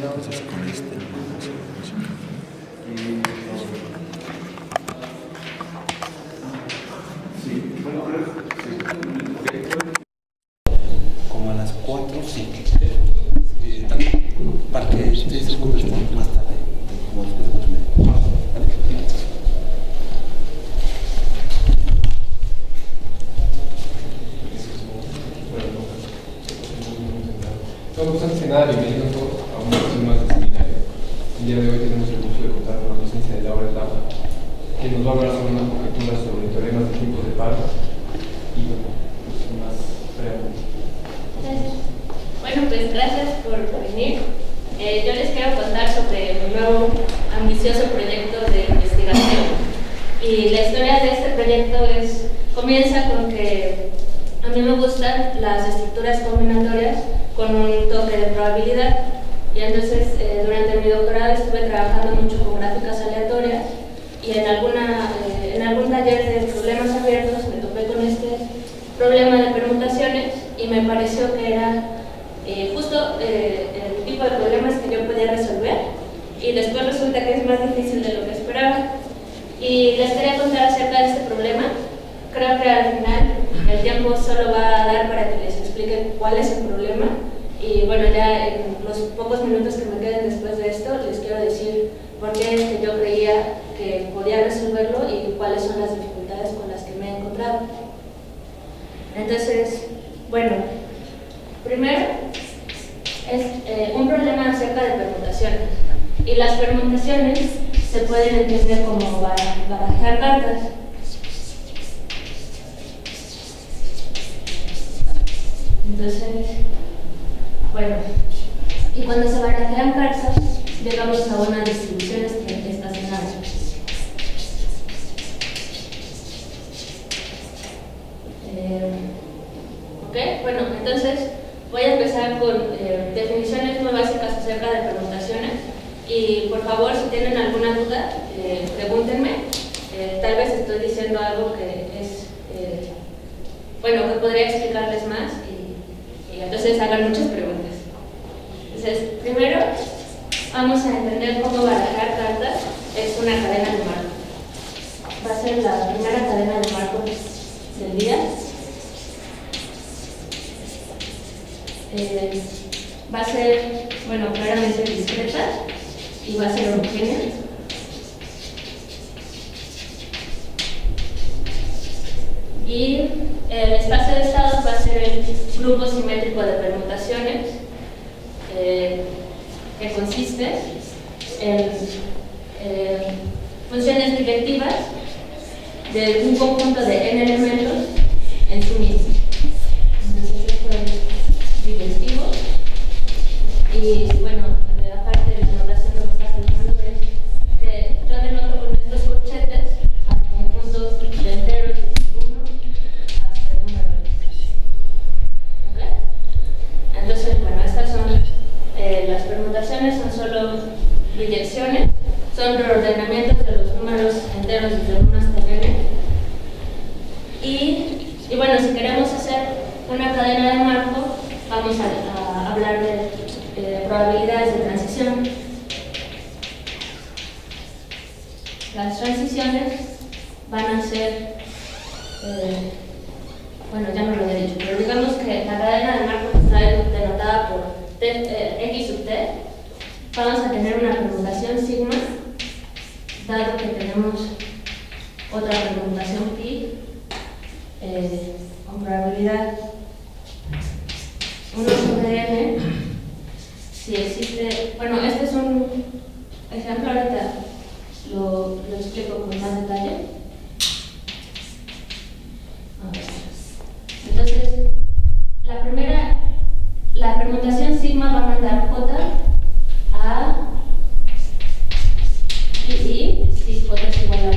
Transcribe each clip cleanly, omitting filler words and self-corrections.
Entonces con este como a las 4, sí. Para que ustedes se contesten más tarde, como después de 8:30. ¿Vale? Bueno, pues antes que nada, bienvenidos todos a una sesión más del seminario. El día de hoy tenemos el gusto de contar con la presencia de Laura Etapa, que nos va a hablar sobre una conjetura sobre teoremas de tipos de pares. Y bueno, pues sin más preámbulos. Bueno, pues gracias por venir. Yo les quiero contar sobre mi nuevo ambicioso proyecto de investigación. Y la historia de este proyecto comienza con que a mí me gustan las estructuras combinatorias con un toque de probabilidad. Y entonces durante mi doctorado estuve trabajando mucho con gráficas aleatorias y en algún taller de problemas abiertos me topé con este problema de permutaciones y me pareció que era justo el tipo de problemas que yo podía resolver, y después resulta que es más difícil de lo que esperaba. Y les quería contar acerca de este problema. Creo que al final el tiempo solo va a dar para que les explique cuál es el problema, y bueno, ya en los pocos minutos que me queden después de esto les quiero decir por qué es que yo creía que podía resolverlo y cuáles son las dificultades con las que me he encontrado. Entonces, bueno, primero es un problema acerca de permutaciones, y las permutaciones se pueden entender como barajar cartas. Entonces, bueno, y cuando se barajean cartas llegamos a una distribución estacionaria. Ok, bueno, entonces voy a empezar con definiciones muy básicas acerca de permutaciones, y por favor, si tienen alguna duda, pregúntenme. Tal vez estoy diciendo algo que bueno, que podría explicarles más, y entonces hagan muchas preguntas. Entonces, primero vamos a entender cómo barajar cartas es una cadena de Markov. Va a ser la primera cadena de Markov del día. Va a ser, bueno, claramente discreta y va a ser homogénea. Y el espacio de estados va a ser el grupo simétrico de permutaciones, que consiste en funciones directivas de un conjunto de n elementos en sí mismo. Entonces esto es directivo, y bueno, aparte de la notación que me está haciendo es que yo denoto con estos corchetes al conjunto de enteros desde 1 hasta el número X. ¿Okay? Entonces, bueno, estas son las permutaciones, son solo biyecciones, son reordenamientos de los números enteros desde 1 hasta n. Y bueno, si queremos hacer una cadena de Markov, vamos a hablar de probabilidades de transición. Las transiciones van a ser, bueno, ya no lo he dicho, pero digamos que la cadena de Markov está denotada por X sub t. Vamos a tener una permutación sigma, dado que tenemos otra permutación pi con probabilidad 1 sobre n. Si existe, bueno, este es un ejemplo, ahorita lo explico con más detalle. Entonces, la permutación sigma va a mandar j a i, si j es igual a 1,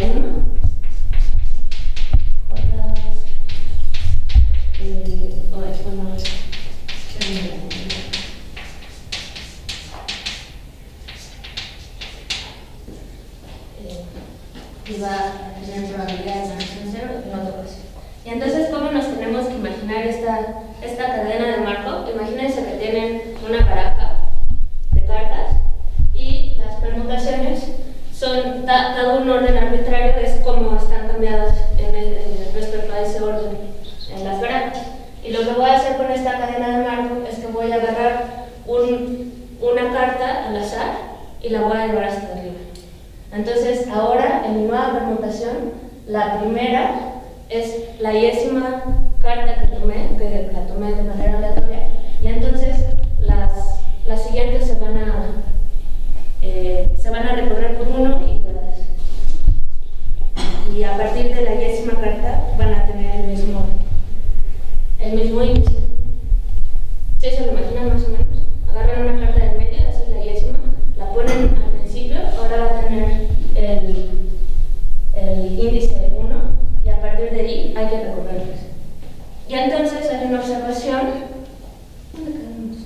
y va a tener probabilidades de transición 0 en otra ocasión. Y entonces, ¿cómo nos tenemos que imaginar esta cadena de Markov? Imagínense que tienen una baraja de cartas dado un orden arbitrario, es como están cambiadas respecto a ese orden en las granjas. Y lo que voy a hacer con esta cadena de marco es que voy a agarrar una carta al azar y la voy a llevar hasta arriba. Entonces, ahora en mi nueva permutación, la primera es la 10ª carta que la tomé de manera aleatoria, y entonces las siguientes se van a recorrer por uno, y a partir de la 10ª carta van a tener el mismo índice. ¿Sí se lo imaginan más o menos? Agarran una carta del medio, esa es la 10ª, la ponen al principio, ahora va a tener el índice de 1, y a partir de ahí hay que recorrerlas. Y entonces hay una observación. ¿Dónde quedamos?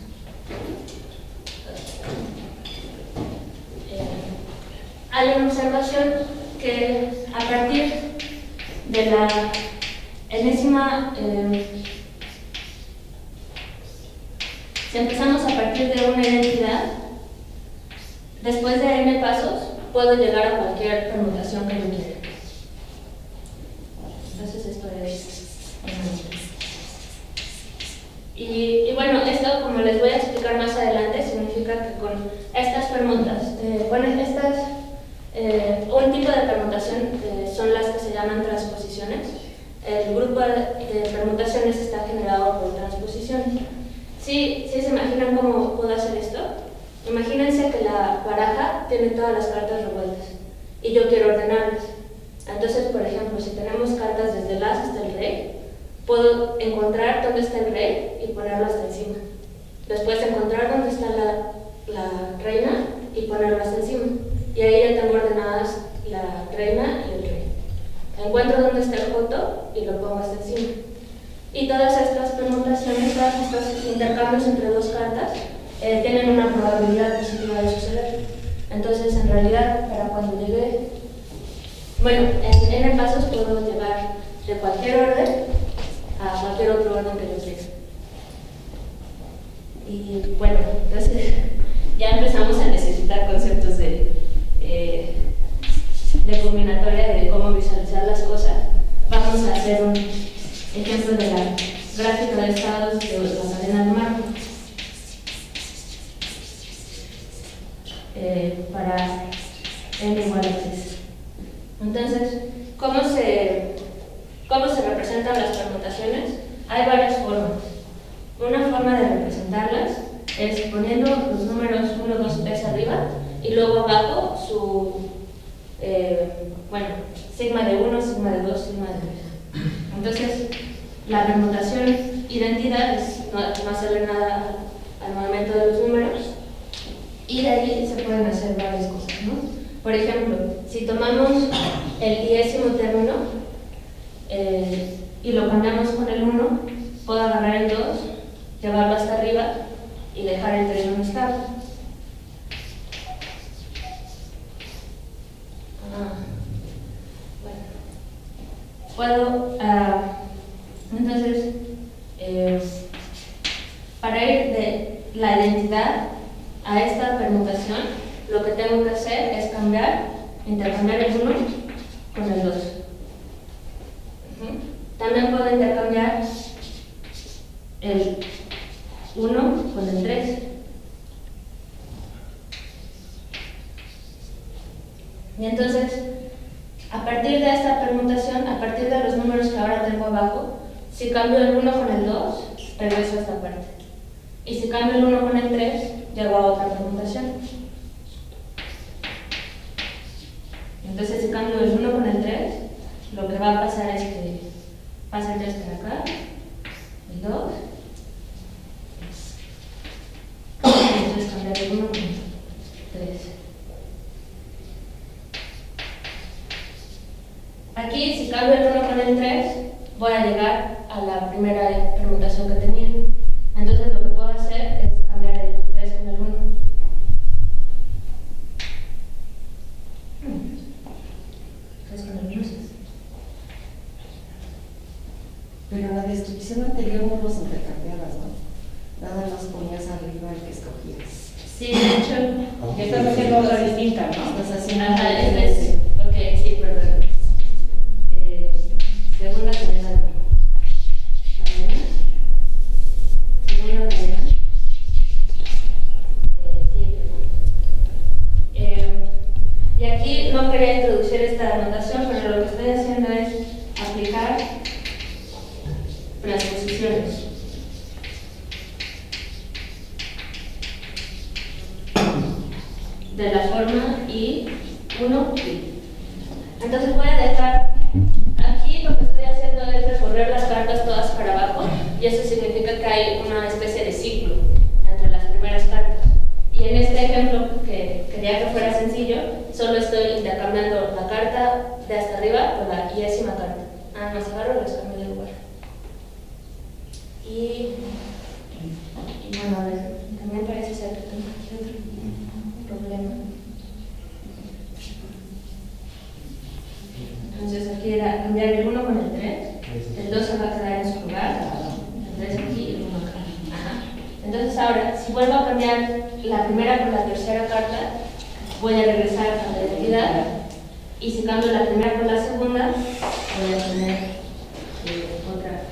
Hay una observación que a partir de la enésima, si empezamos a partir de una identidad, después de n pasos puedo llegar a cualquier permutación que yo quiera. Entonces esto es... Y bueno, esto, como les voy a explicar más adelante, significa que con estas permutas, un tipo de permutación son las que se llaman transposiciones. El grupo de permutaciones está generado por transposiciones. ¿Sí se imaginan cómo puedo hacer esto? Imagínense que la baraja tiene todas las cartas revueltas y yo quiero ordenarlas. Entonces, por ejemplo, si tenemos cartas desde el as hasta el rey, puedo encontrar dónde está el rey y ponerlo hasta encima. Después encontrar dónde está la reina y ponerlo hasta encima. Y ahí ya tengo ordenadas la reina y el rey. Encuentro dónde está el joto y lo pongo hasta encima. Y todas estas permutaciones, todos estos intercambios entre dos cartas, tienen una probabilidad positiva de suceder. Entonces, en realidad, para cuando llegue, bueno, en n pasos puedo llegar de cualquier orden a cualquier otro orden que yo quiera. Y bueno, entonces ya empezamos a necesitar conceptos de combinatoria, de cómo visualizar las cosas. Vamos a hacer un ejemplo de la gráfica de estados de la cadena de marco. Para n igual a 3. Entonces, ¿cómo se representan las permutaciones? Hay varias formas. Una forma de representarlas es poniendo los números 1, 2, 3 arriba y luego abajo su sigma de 1, sigma de 2, sigma de 3. Entonces, la permutación identidad es no hacerle nada al movimiento de los números, y de ahí se pueden hacer varias cosas, ¿no? Por ejemplo, si tomamos el 10º término y lo cambiamos con el 1, puedo agarrar el 2, llevarlo hasta arriba y dejar el 3 donde estaba. Puedo, entonces, para ir de la identidad a esta permutación, lo que tengo que hacer es intercambiar el 1 con el 2. También puedo intercambiar el 1 con el 3. Y entonces, a partir de esta permutación, a partir de los números que ahora tengo abajo, si cambio el 1 con el 2, regreso a esta parte. Y si cambio el 1 con el 3, llego a otra permutación. Entonces, si cambio el 1 con el 3, lo que va a pasar es que pasa el 3 para acá, el 2, y entonces cambiar el 1 con el 3. Aquí, si cambio el 1 con el 3, voy a llegar a la primera permutación que tenía. Entonces, lo que puedo hacer es cambiar el 3 con el 1. Pero en la descripción anterior no los intercambiabas, ¿no? Nada más ponías arriba el que escogías. Sí, de hecho, Que estás haciendo otra distinta, ¿no? estás haciendo. Ajá, esta es. Ok, sí, perdón. Segunda cadena. Segunda cadena. Sí, perdón. Y aquí no quería introducir esta anotación, pero lo que estoy haciendo es aplicar transposiciones. De la forma I1. Entonces voy a dejar aquí, lo que estoy haciendo es recorrer las cartas todas para abajo, y eso significa que hay una especie de ciclo entre las primeras cartas. Y en este ejemplo, que quería que fuera sencillo, solo estoy intercambiando la carta de hasta arriba con la 10ª carta. Nada más agarro y los cambio de lugar. Y bueno, a ver, también parece ser que tengo aquí otro problema. Entonces aquí era cambiar el 1 con el 3, el 2 se va a quedar en su lugar, el 3 aquí y el 1 acá. Ajá. Entonces ahora, si vuelvo a cambiar la primera por la tercera carta, voy a regresar a la identidad, y si cambio la primera por la segunda, voy a tener otra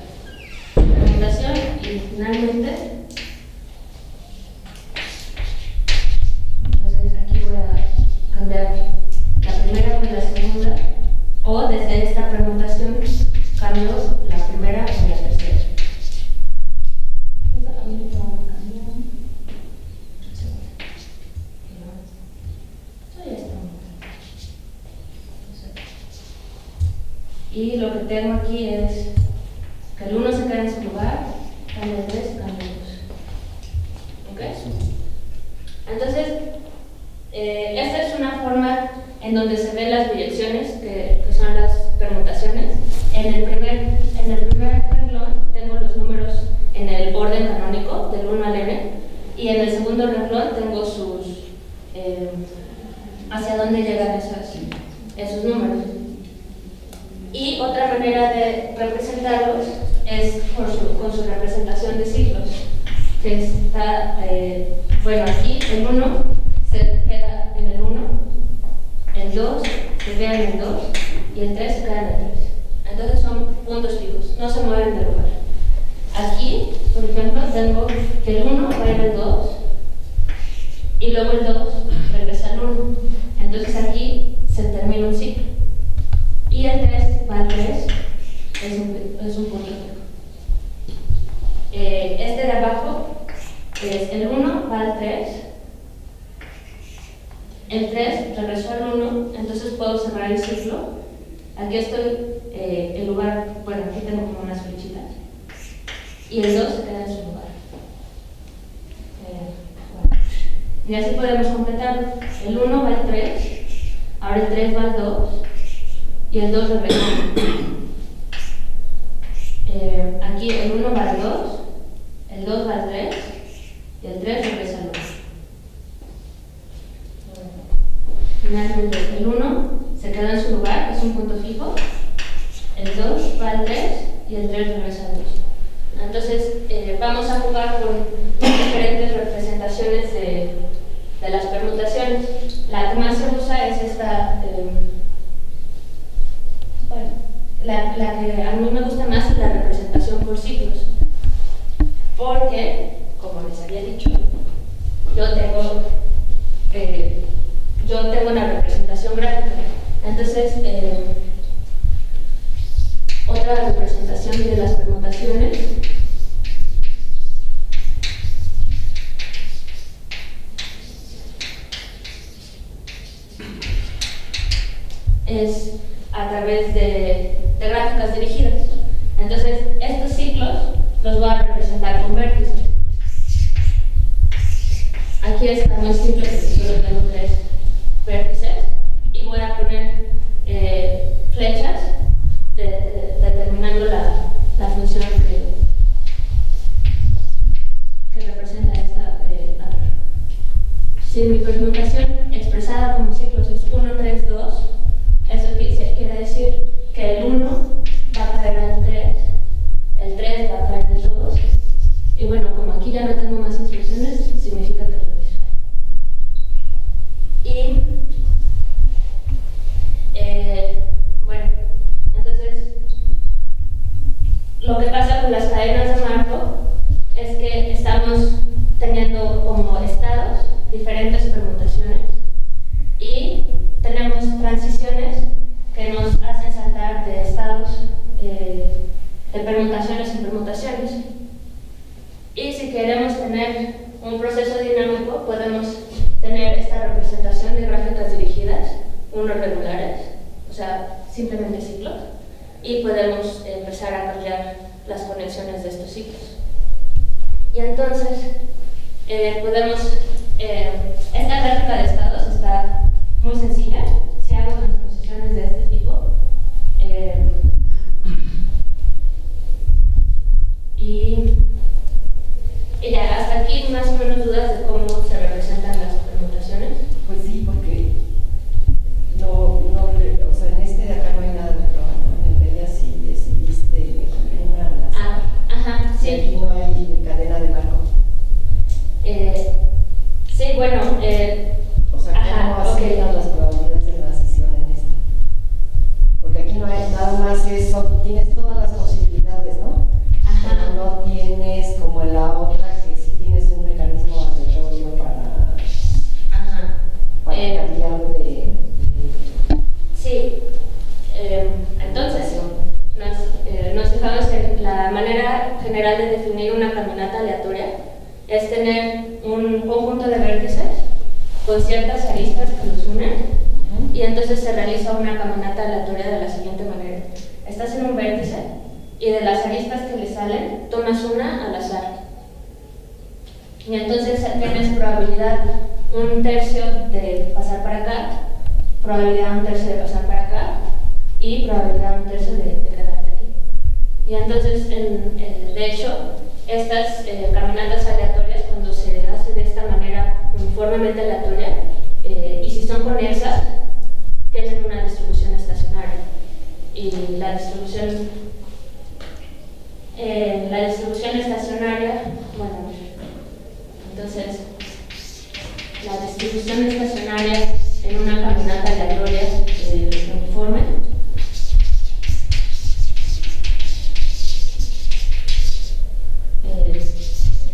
presentación, y finalmente, entonces aquí voy a cambiar la primera por la segunda, o desde esta permutación cambio la primera por la tercera. Esta también la voy a cambiar. Y lo que tengo aquí es que el 1 se queda en su lugar, cambia el 3 y cambia el 2. ¿Ok? Renglón. Entonces, esta es una forma en donde se ven las direcciones, que son las permutaciones. En el primer renglón tengo los números en el orden canónico, del 1 al n, y en el segundo renglón tengo sus hacia dónde llegan esos números. Y otra manera de representarlos es con su representación de ciclos, que está, bueno, aquí el 1 se queda en el 1, el 2 se queda en el 2 y el 3 se queda en el 3. Entonces son puntos fijos, no se mueven de lugar. Aquí, por ejemplo, tengo que el 1 va a ir al 2 y luego el 2 regresa al 1. Entonces aquí se termina un ciclo. Y el 3 va al 3, es un punto fijo. Este de abajo es el 1 va al 3, el 3 regresó al 1, entonces puedo cerrar el ciclo. Aquí estoy en lugar, bueno, aquí tengo como unas flechitas, y el 2 se queda en su lugar. Bueno. Y así podemos completarlo. El 1 va al 3, ahora el 3 va al 2, y el 2 regresa. Aquí el 1 va al 2, el 2 va al 3 y el 3 regresa al 1. Finalmente, el 1 se queda en su lugar, es un punto fijo, el 2 va al 3 y el 3 regresa al 2. Entonces, vamos a jugar con diferentes representaciones de las permutaciones. La que más se usa es esta. Bueno, la que a mí me gusta más es la representación por ciclos, porque, como les había dicho, yo tengo una representación gráfica. Entonces, otra representación de las permutaciones es a través de gráficas dirigidas. Entonces, estos ciclos los voy a representar con vértices. Aquí está muy simple porque solo tengo 3 vértices y voy a poner flechas determinando la función que representa esta. Si mi permutación expresada como ciclos es 1, 3, 2, eso quiere decir que el 1 va a caer al 3, el 3 va a caer al 2, y bueno, como aquí ya no tengo más instrucciones, significa que regresa. diferentes permutaciones y tenemos transiciones que nos hacen saltar de estados de permutaciones en permutaciones. Y si queremos tener un proceso dinámico, podemos tener esta representación de gráficas dirigidas, unos regulares, o sea, simplemente ciclos, y podemos empezar a cambiar las conexiones de estos ciclos. Y entonces, esta gráfica de estados está muy sencilla. Si hago transposiciones de este tipo, y ya, hasta aquí más o menos dudas de cómo se representan las permutaciones. Pues sí, porque o sea, en este de acá no hay nada de trabajo. En el de ella sí decidiste una al azar. Ajá, sí. Y aquí no hay cadena de marco. Sí, bueno, O sea, ¿cómo asignan las probabilidades de transición en esta? Porque aquí no hay nada más eso, tienes todas las posibilidades, ¿no? Ajá. Pero no tienes como en la otra que sí tienes un mecanismo aleatorio para cambiar de sí. Entonces, nos fijamos en la manera general de definir una caminata aleatoria es tener un conjunto de vértices con ciertas aristas que los unen y entonces se realiza una caminata aleatoria de la siguiente manera. Estás en un vértice y de las aristas que le salen tomas una al azar y entonces tienes probabilidad 1/3 de pasar para acá, probabilidad 1/3 de pasar para acá y probabilidad 1/3 de quedarte aquí. Y entonces, de hecho, estas caminatas aleatorias, cuando se hace de esta manera uniformemente aleatoria, y si son conexas, tienen una distribución estacionaria. Y la distribución estacionaria, bueno, entonces, la distribución estacionaria en una caminata aleatoria uniforme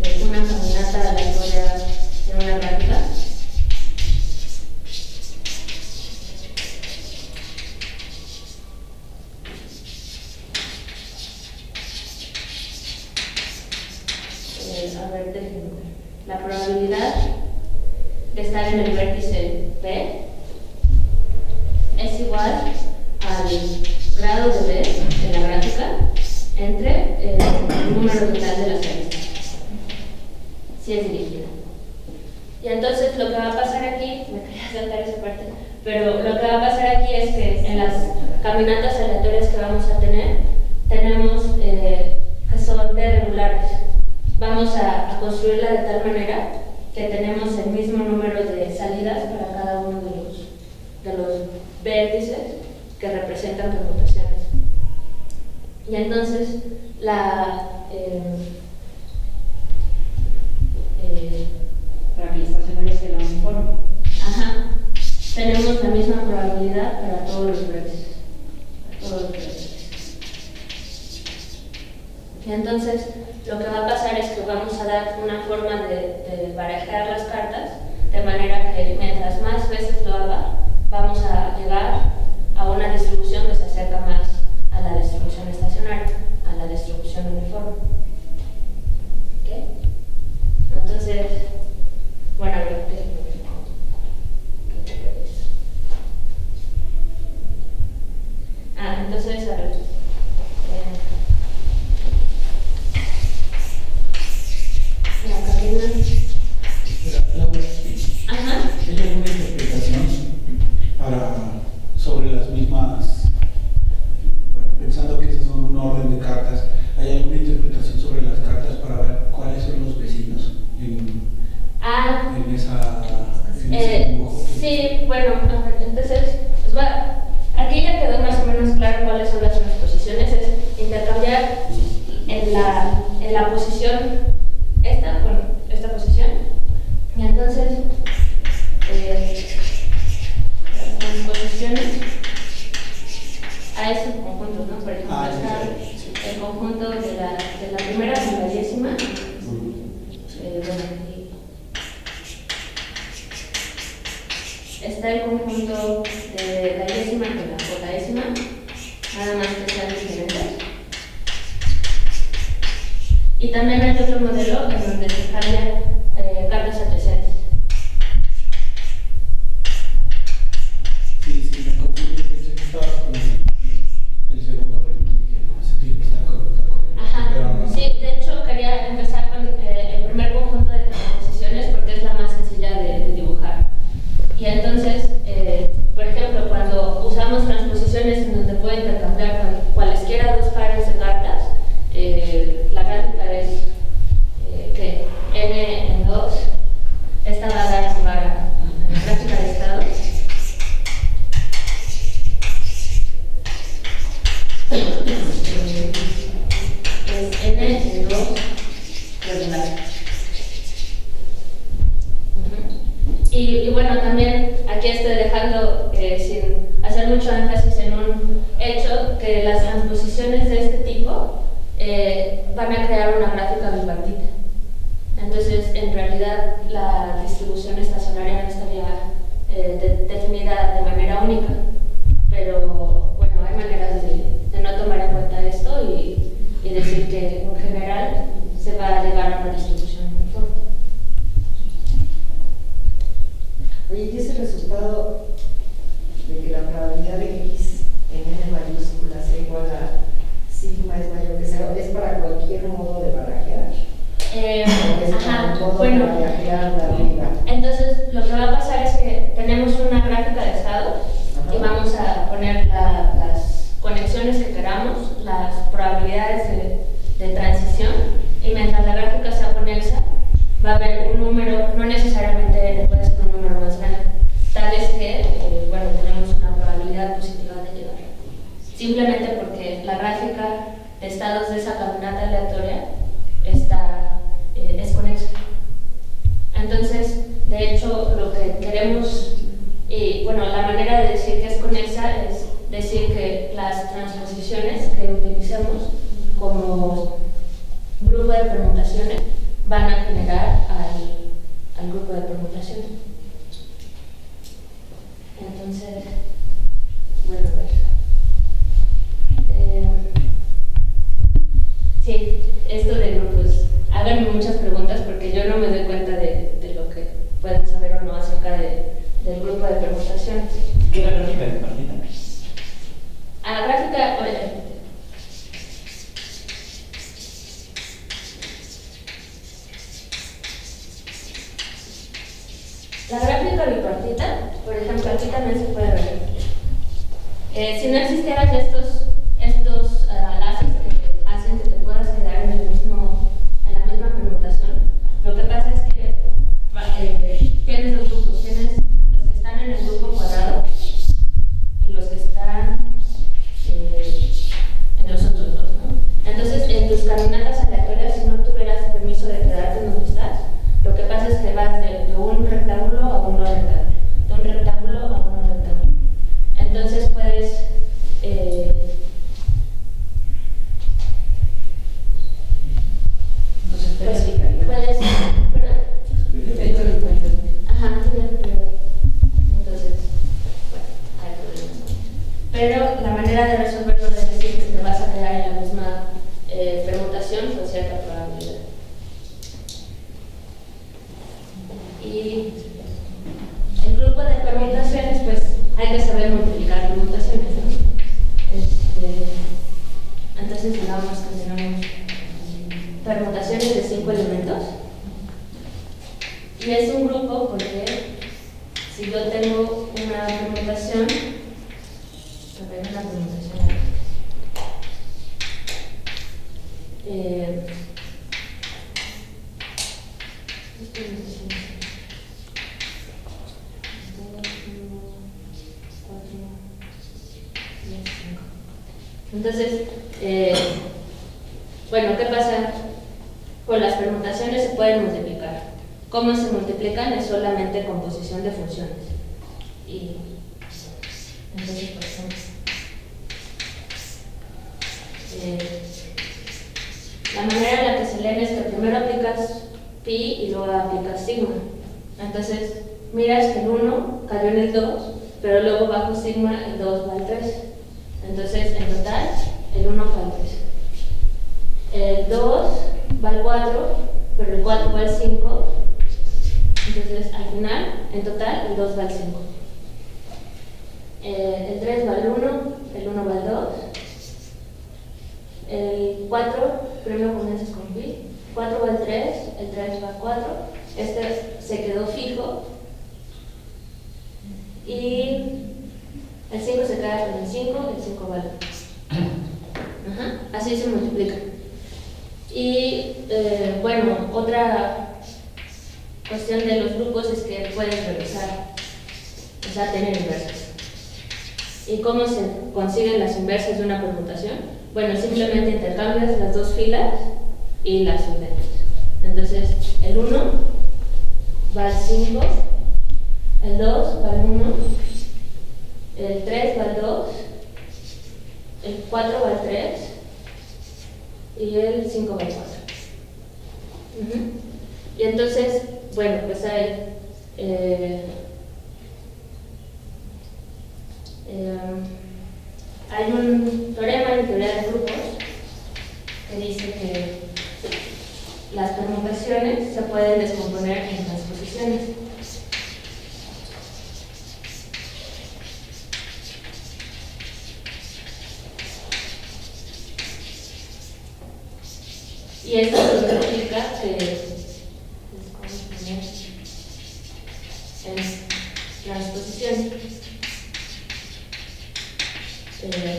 de una caminata aleatoria en una gráfica a ver, déjenme ver. La probabilidad de estar en el vértice P es igual al grado de B en la gráfica entre el número total de las aristas, si es dirigida. Y entonces lo que va a pasar aquí, me quería saltar esa parte, pero lo que va a pasar aquí es que en las caminatas aleatorias que vamos a tener, tenemos que son D regulares. Vamos a construirla de tal manera que tenemos el mismo número de salidas para cada uno de los vértices que representan permutaciones. Y entonces para que la estacionaria sea la uniforme. tenemos la misma probabilidad para todos los vértices. Y entonces lo que va a pasar es que vamos a dar una forma de barajar las cartas de manera que mientras más veces lo haga, vamos a llegar a una distribución que se acerca más a la distribución estacionaria, a la distribución uniforme. ¿Okay? Entonces, bueno, a ver, entonces, a ver. La cadena. Ajá. ¿Hay alguna interpretación sobre las mismas, bueno, pensando que estas son un orden de cartas, ¿hay alguna interpretación sobre las cartas para ver cuáles son los vecinos en ese dibujo? Sí, bueno, entonces, pues aquí ya quedó más o menos claro cuáles son las transposiciones, es intercambiar en la posición esta con esta posición, y entonces las transposiciones a esos conjuntos, ¿no? Por ejemplo, está el conjunto de la primera con la décima, bueno, está el conjunto de la décima con la octaécima, nada más que sean diferentes. Y también hay otro modelo en donde se cambian cartas adyacentes. Sí, me confundí, pensé que estabas con el segundo ritmo, que no, ese tiene que estar correcto. Ajá, Pero no. sí, de hecho quería empezar con el primer conjunto de transposiciones porque es la más sencilla de dibujar. Y entonces, por ejemplo, cuando usamos transposiciones en donde puedo intercambiar con cualesquiera dos pares de cartas, la gráfica es que n en 2, esta va a dar lugar a la gráfica de estados. Es n en 2 regular. Y bueno, también aquí estoy dejando sin hacer mucho énfasis en un hecho, que las transposiciones de este tipo van a crear una gráfica bipartita. Entonces, en realidad, la distribución estacionaria no estaría definida de manera única, pero bueno, hay maneras de no tomar en cuenta esto y decir que en general se va a llegar a una distribución uniforme. Oye, ¿y ese resultado de que la probabilidad de que x en n mayúscula sea igual a sigma es mayor que 0 es para cualquier modo de barajear? ¿O es para un modo de barajear de arriba? Entonces, lo que va a pasar es que tenemos una gráfica de estados y vamos a poner las conexiones que queramos, las probabilidades de transición, y mientras la gráfica sea conexa, va a haber un número, no necesariamente n, puede ser un número más grande, tal es que, bueno, tenemos una probabilidad positiva de llegar. Simplemente porque la gráfica de estados de esa caminata aleatoria es conexa. Entonces, de hecho, lo que queremos, y bueno, la manera de decir que es conexa es decir que las transposiciones que utilicemos como grupo de permutaciones van a generar al grupo de permutaciones. Entonces, bueno, a ver. Sí, esto de grupos. Háganme muchas preguntas porque yo no me doy cuenta de lo que pueden saber o no acerca del grupo de permutaciones. ¿Qué es la gráfica de partida? Gráfica, la gráfica bipartita, por ejemplo, aquí también se puede ver. Si no existieran estos laces que hacen que te puedas quedar en la misma permutación, lo que pasa es que tienes dos grupos, tienes los que están en el grupo cuadrado y los que están en los otros dos, ¿no? Entonces, en tus caminatas aleatorias, si no tuvieras permiso de quedarte donde estás, lo que pasa es que vas de un rectángulo a un no rectángulo, de un rectángulo a un no rectángulo. Entonces puedes puedes, ¿verdad? Ajá, entonces, bueno, hay problemas. Pero la manera de resolverlo es decir que te vas a quedar en la misma permutación con cierta probabilidad. Y el grupo de permutaciones, pues hay que saber multiplicar permutaciones, ¿no? Entonces, digamos que tenemos permutaciones de 5 elementos. Y es un grupo porque si yo tengo una permutación, a ver, una permutación entonces, bueno, ¿qué pasa? Con las permutaciones se pueden multiplicar. ¿Cómo se multiplican? Es solamente composición de funciones. Y entonces, por ejemplo, la manera en la que se leen es que primero aplicas pi y luego aplicas sigma. Entonces, miras que el 1 cayó en el 2, pero luego bajo sigma el 2 va al 3. Entonces, en total, el 1 fue al 3. El 2 va al 4, pero el 4 va al 5. Entonces, al final, en total, el 2 va al 5. El 3 va al 1, el 1 va al 2. El 4, primero comienzas con pi. 4 va al 3, el 3 va al 4. Este se quedó fijo. Y el 5 se queda con el 5, el 5 va al 2. Así se multiplica. Y bueno, otra cuestión de los grupos es que puedes revisar, o sea, tener inversas. ¿Y cómo se consiguen las inversas de una permutación? Bueno, simplemente intercambias las dos filas y las ordenas. Entonces, el 1 va al 5, el 2 va al 1, el 3 va al 2, el 4 va al 3 y el 5 va al 4. Y entonces, bueno, pues hay un teorema en teoría de grupos que dice que las permutaciones se pueden descomponer en transposiciones. Y esto significa que en transposición.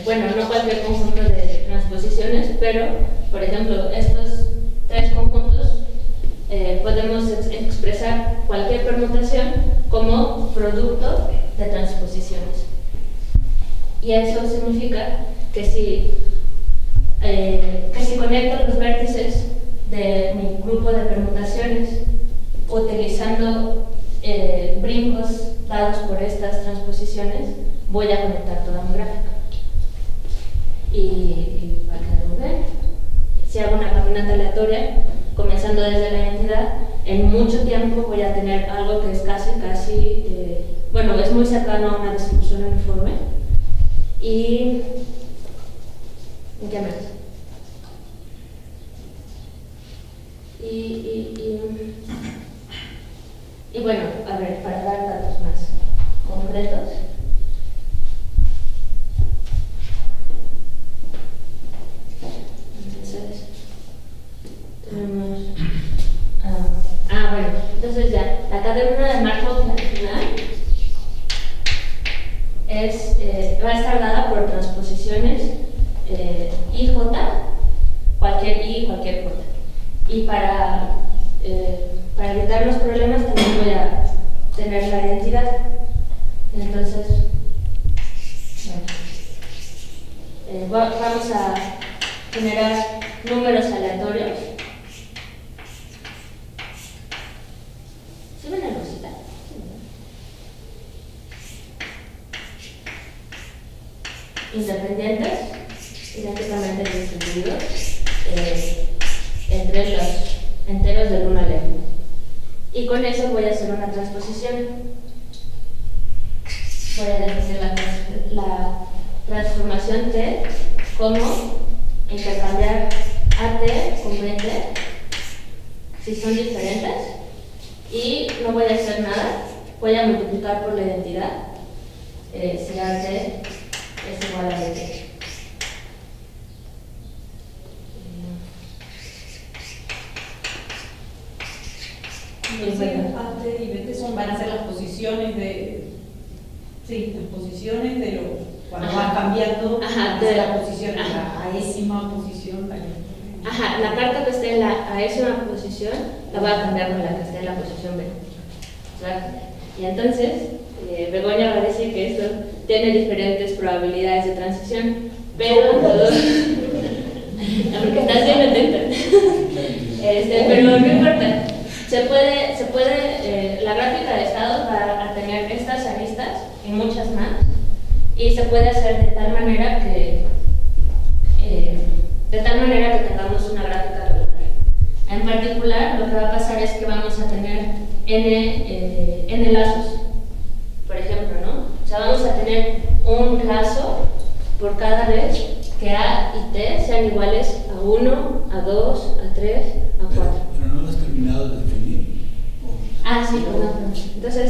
Bueno, no cualquier conjunto de transposiciones, pero, por ejemplo, estos tres conjuntos podemos expresar cualquier permutación como producto de transposiciones. Y eso significa que si conecto los vértices de mi grupo de permutaciones utilizando brincos dados por estas transposiciones, voy a conectar toda mi gráfica. Y va a quedar muy bien. Si hago una caminata aleatoria, comenzando desde la identidad, en mucho tiempo voy a tener algo que es casi, bueno, es muy cercano a una distribución uniforme. ¿Y qué más? Y bueno, a ver, para dar datos más concretos. Entonces, tenemos... bueno, entonces ya, la cadena de Markov al final va a estar dada por transposiciones IJ, cualquier I, cualquier J. Y para evitar los problemas también voy a tener la identidad. Entonces, bueno, vamos a generar números aleatorios. ¿Sí ven la rosita? Independientes, idénticamente distribuidos entre los enteros del 1 al n. Y con eso voy a hacer una transposición. Voy a definir la transformación T como intercambiar AT con BT si son diferentes, y no voy a hacer nada, voy a multiplicar por la identidad si AT es igual a BT. Entonces, AT y BT van a ser las posiciones de... Sí, las posiciones de lo... Cuando van cambiando de la posición a la aésima posición. La carta que esté en la aésima posición la voy a cambiar con la que esté en la posición B. Y entonces, Begoña va a decir que esto tiene diferentes probabilidades de transición, pero porque estás bien atenta. Pero no importa. Se puede, la gráfica de estados va a tener estas aristas y muchas más, y se puede hacer de tal manera que tengamos una gráfica regular. En particular, lo que va a pasar es que vamos a tener n lazos, por ejemplo, ¿no? O sea, vamos a tener un lazo por cada vez que A y T sean iguales a 1, a 2, a 3, a 4. Pero no lo has terminado de definir. Ah, sí, perdón. Entonces,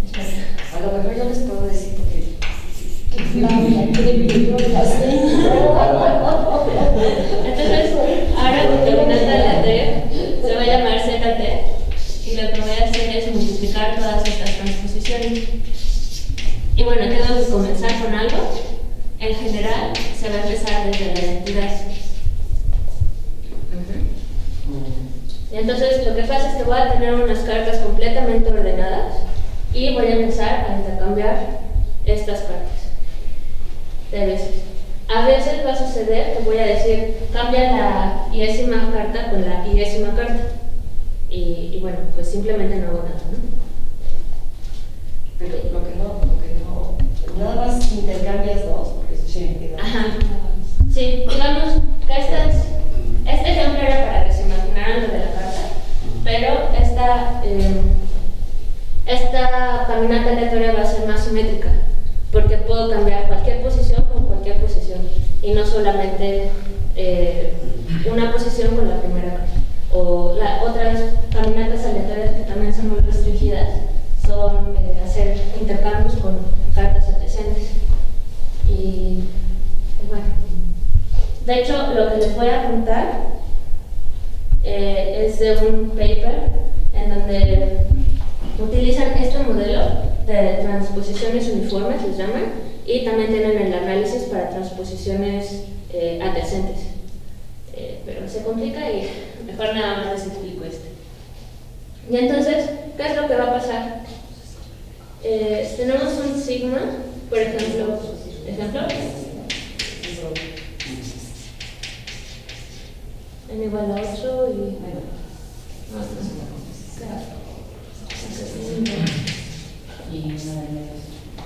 espera. A lo mejor yo les puedo decir porque Entonces, ahora determinante la T se va a llamar ZT y lo que voy a hacer es multiplicar todas estas transposiciones. Y bueno, tengo que comenzar con algo. En general, se va a empezar desde la identidad. Y entonces, lo que pasa es que voy a tener unas cartas completamente ordenadas y voy a empezar a intercambiar estas cartas de veces. A veces va a suceder que voy a decir, cambia la iésima carta con la iésima carta. Y bueno, pues simplemente no hago nada, ¿no? pero lo que no, nada más intercambias dos, porque eso sí me queda. Ajá. Sí, digamos que este ejemplo era para que se imaginaran lo de la carta, pero esta caminata aleatoria va a ser más simétrica, porque puedo cambiar cualquier posición con cualquier posición, y no solamente una posición con la primera carta. O otras caminatas aleatorias que también son muy restringidas son hacer intercambios con cartas adyacentes. Y bueno, de hecho, lo que les voy a contar es de un paper en donde utilizan este modelo de transposiciones uniformes, les llaman, y también tienen el análisis para transposiciones adyacentes. Pero se complica y mejor nada más les explico este. Y entonces, ¿qué es lo que va a pasar? Tenemos un sigma, por ejemplo, n igual a 8 y...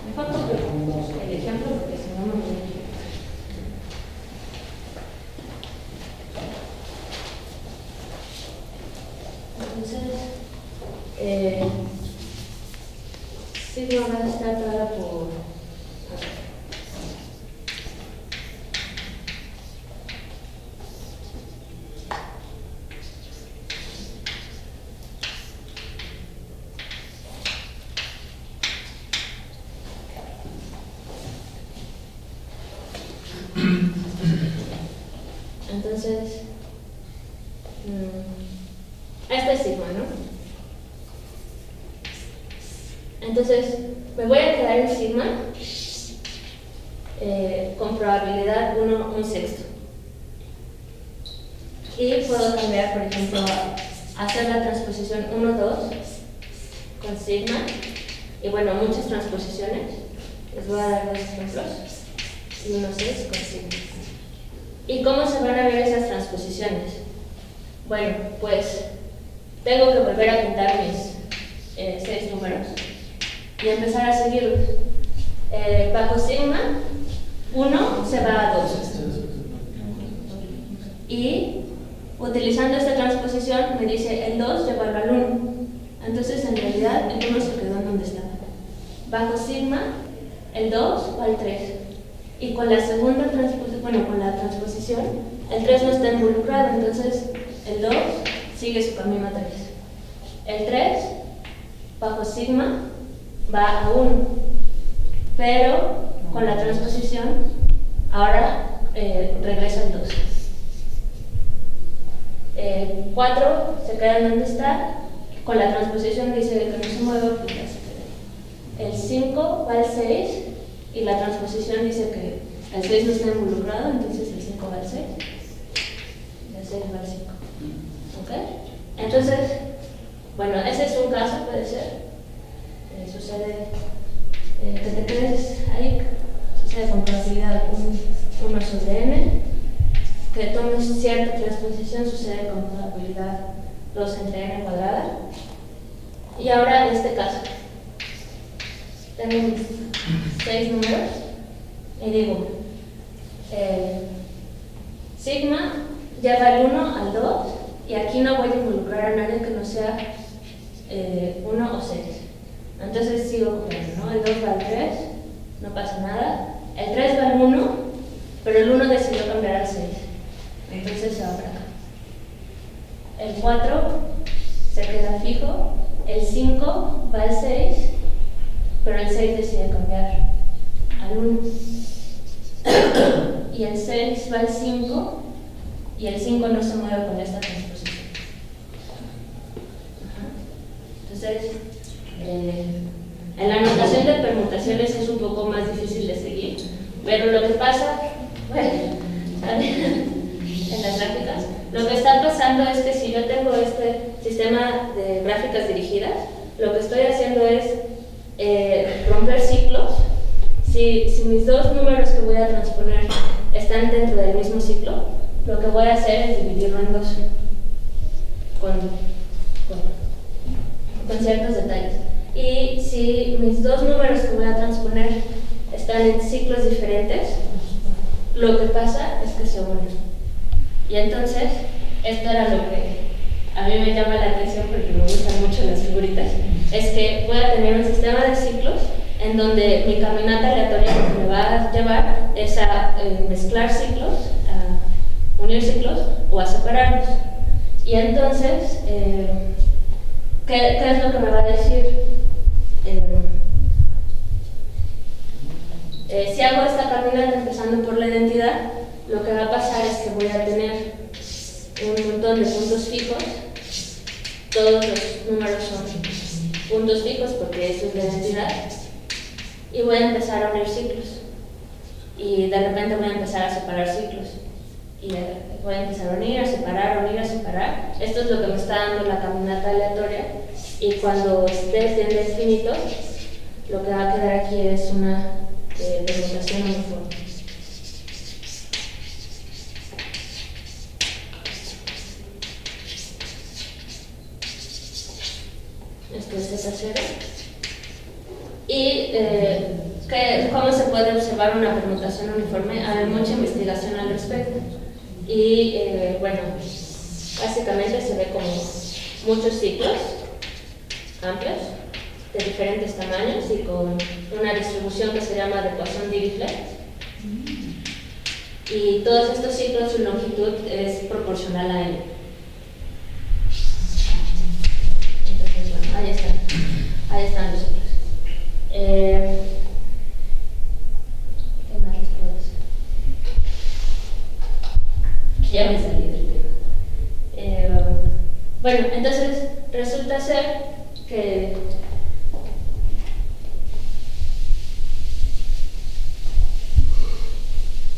Mejor copio el ejemplo porque si no me voy. Entonces, sigma va a estar dada por... Entonces, este es sigma, ¿no? Entonces, me voy a quedar en sigma con probabilidad 1/6. Y puedo cambiar, por ejemplo, hacer la transposición 1-2 con sigma. Y bueno, muchas transposiciones. Les voy a dar dos ejemplos. Y 1-6 con sigma. ¿Y cómo se van a ver esas transposiciones? Bueno, pues tengo que volver a pintar mis 6 números y empezar a seguirlos. Bajo sigma, 1 se va a 2. Y utilizando esta transposición me dice el 2 llevarlo al 1. Entonces en realidad el 1 se quedó en donde estaba. Bajo sigma, el 2 va al 3. Y con la segunda transposición, con la transposición, el 3 no está involucrado, entonces el 2 sigue su camino a 3. El 3, bajo sigma, va a 1, pero con la transposición, ahora regresa al 2. 4 se queda donde está, con la transposición dice que no se mueve, pues ya se queda. El 5 va al 6. Y la transposición dice que el 6 no está involucrado, entonces el 5 va al 6 y el 6 va al 5. ¿Ok? Entonces, bueno, ese es un caso, puede ser. Sucede que te quedes ahí, sucede con probabilidad 1 sobre n. Que tomes cierta transposición, sucede con probabilidad 2 entre n cuadrada. Y ahora este caso. Tengo 6 números y digo sigma lleva el 1 al 2 y aquí no voy a involucrar a nadie que no sea 1 o 6. Entonces sigo copiando, ¿no? El 2 va al 3, no pasa nada. El 3 va al 1, pero el 1 decidió cambiar al 6. Entonces se va para acá. El 4 se queda fijo. El 5 va al 6, pero el 6 decide cambiar al 1. Y el 6 va al 5, y el 5 no se mueve con esta transposición. Entonces, en la notación de permutaciones es un poco más difícil de seguir, pero lo que pasa, bueno, en las gráficas, lo que está pasando es que si yo tengo este sistema de gráficas dirigidas, lo que estoy haciendo es romper ciclos. Si mis dos números que voy a transponer están dentro del mismo ciclo, lo que voy a hacer es dividirlo en dos, con ciertos detalles. Y si mis dos números que voy a transponer están en ciclos diferentes, lo que pasa es que se unen. Y entonces, esto era lo que a mí me llama la atención porque me gustan mucho las figuritas, es que voy a tener un sistema de ciclos en donde mi caminata aleatoria lo que me va a llevar es a mezclar ciclos, a unir ciclos o a separarlos. Y entonces, ¿qué es lo que me va a decir? Si hago esta caminata empezando por la identidad, lo que va a pasar es que voy a tener un montón de puntos fijos. Todos los números son puntos fijos porque es una identidad. Y voy a empezar a unir ciclos. Y de repente voy a empezar a separar ciclos. Y voy a empezar a unir, a separar, unir, a separar. Esto es lo que me está dando la caminata aleatoria. Y cuando esté en infinito, lo que va a quedar aquí es una permutación uniforme. Esto es Z0. Y ¿cómo se puede observar una permutación uniforme? Hay mucha investigación al respecto. Y bueno, básicamente se ve como muchos ciclos amplios de diferentes tamaños y con una distribución que se llama de Poisson-Dirichlet. Y todos estos ciclos, su longitud es proporcional a n. Entonces, bueno, ahí están los ciclos. ¿Qué más les puedo decir? Ya me salí del tema. Bueno, entonces resulta ser que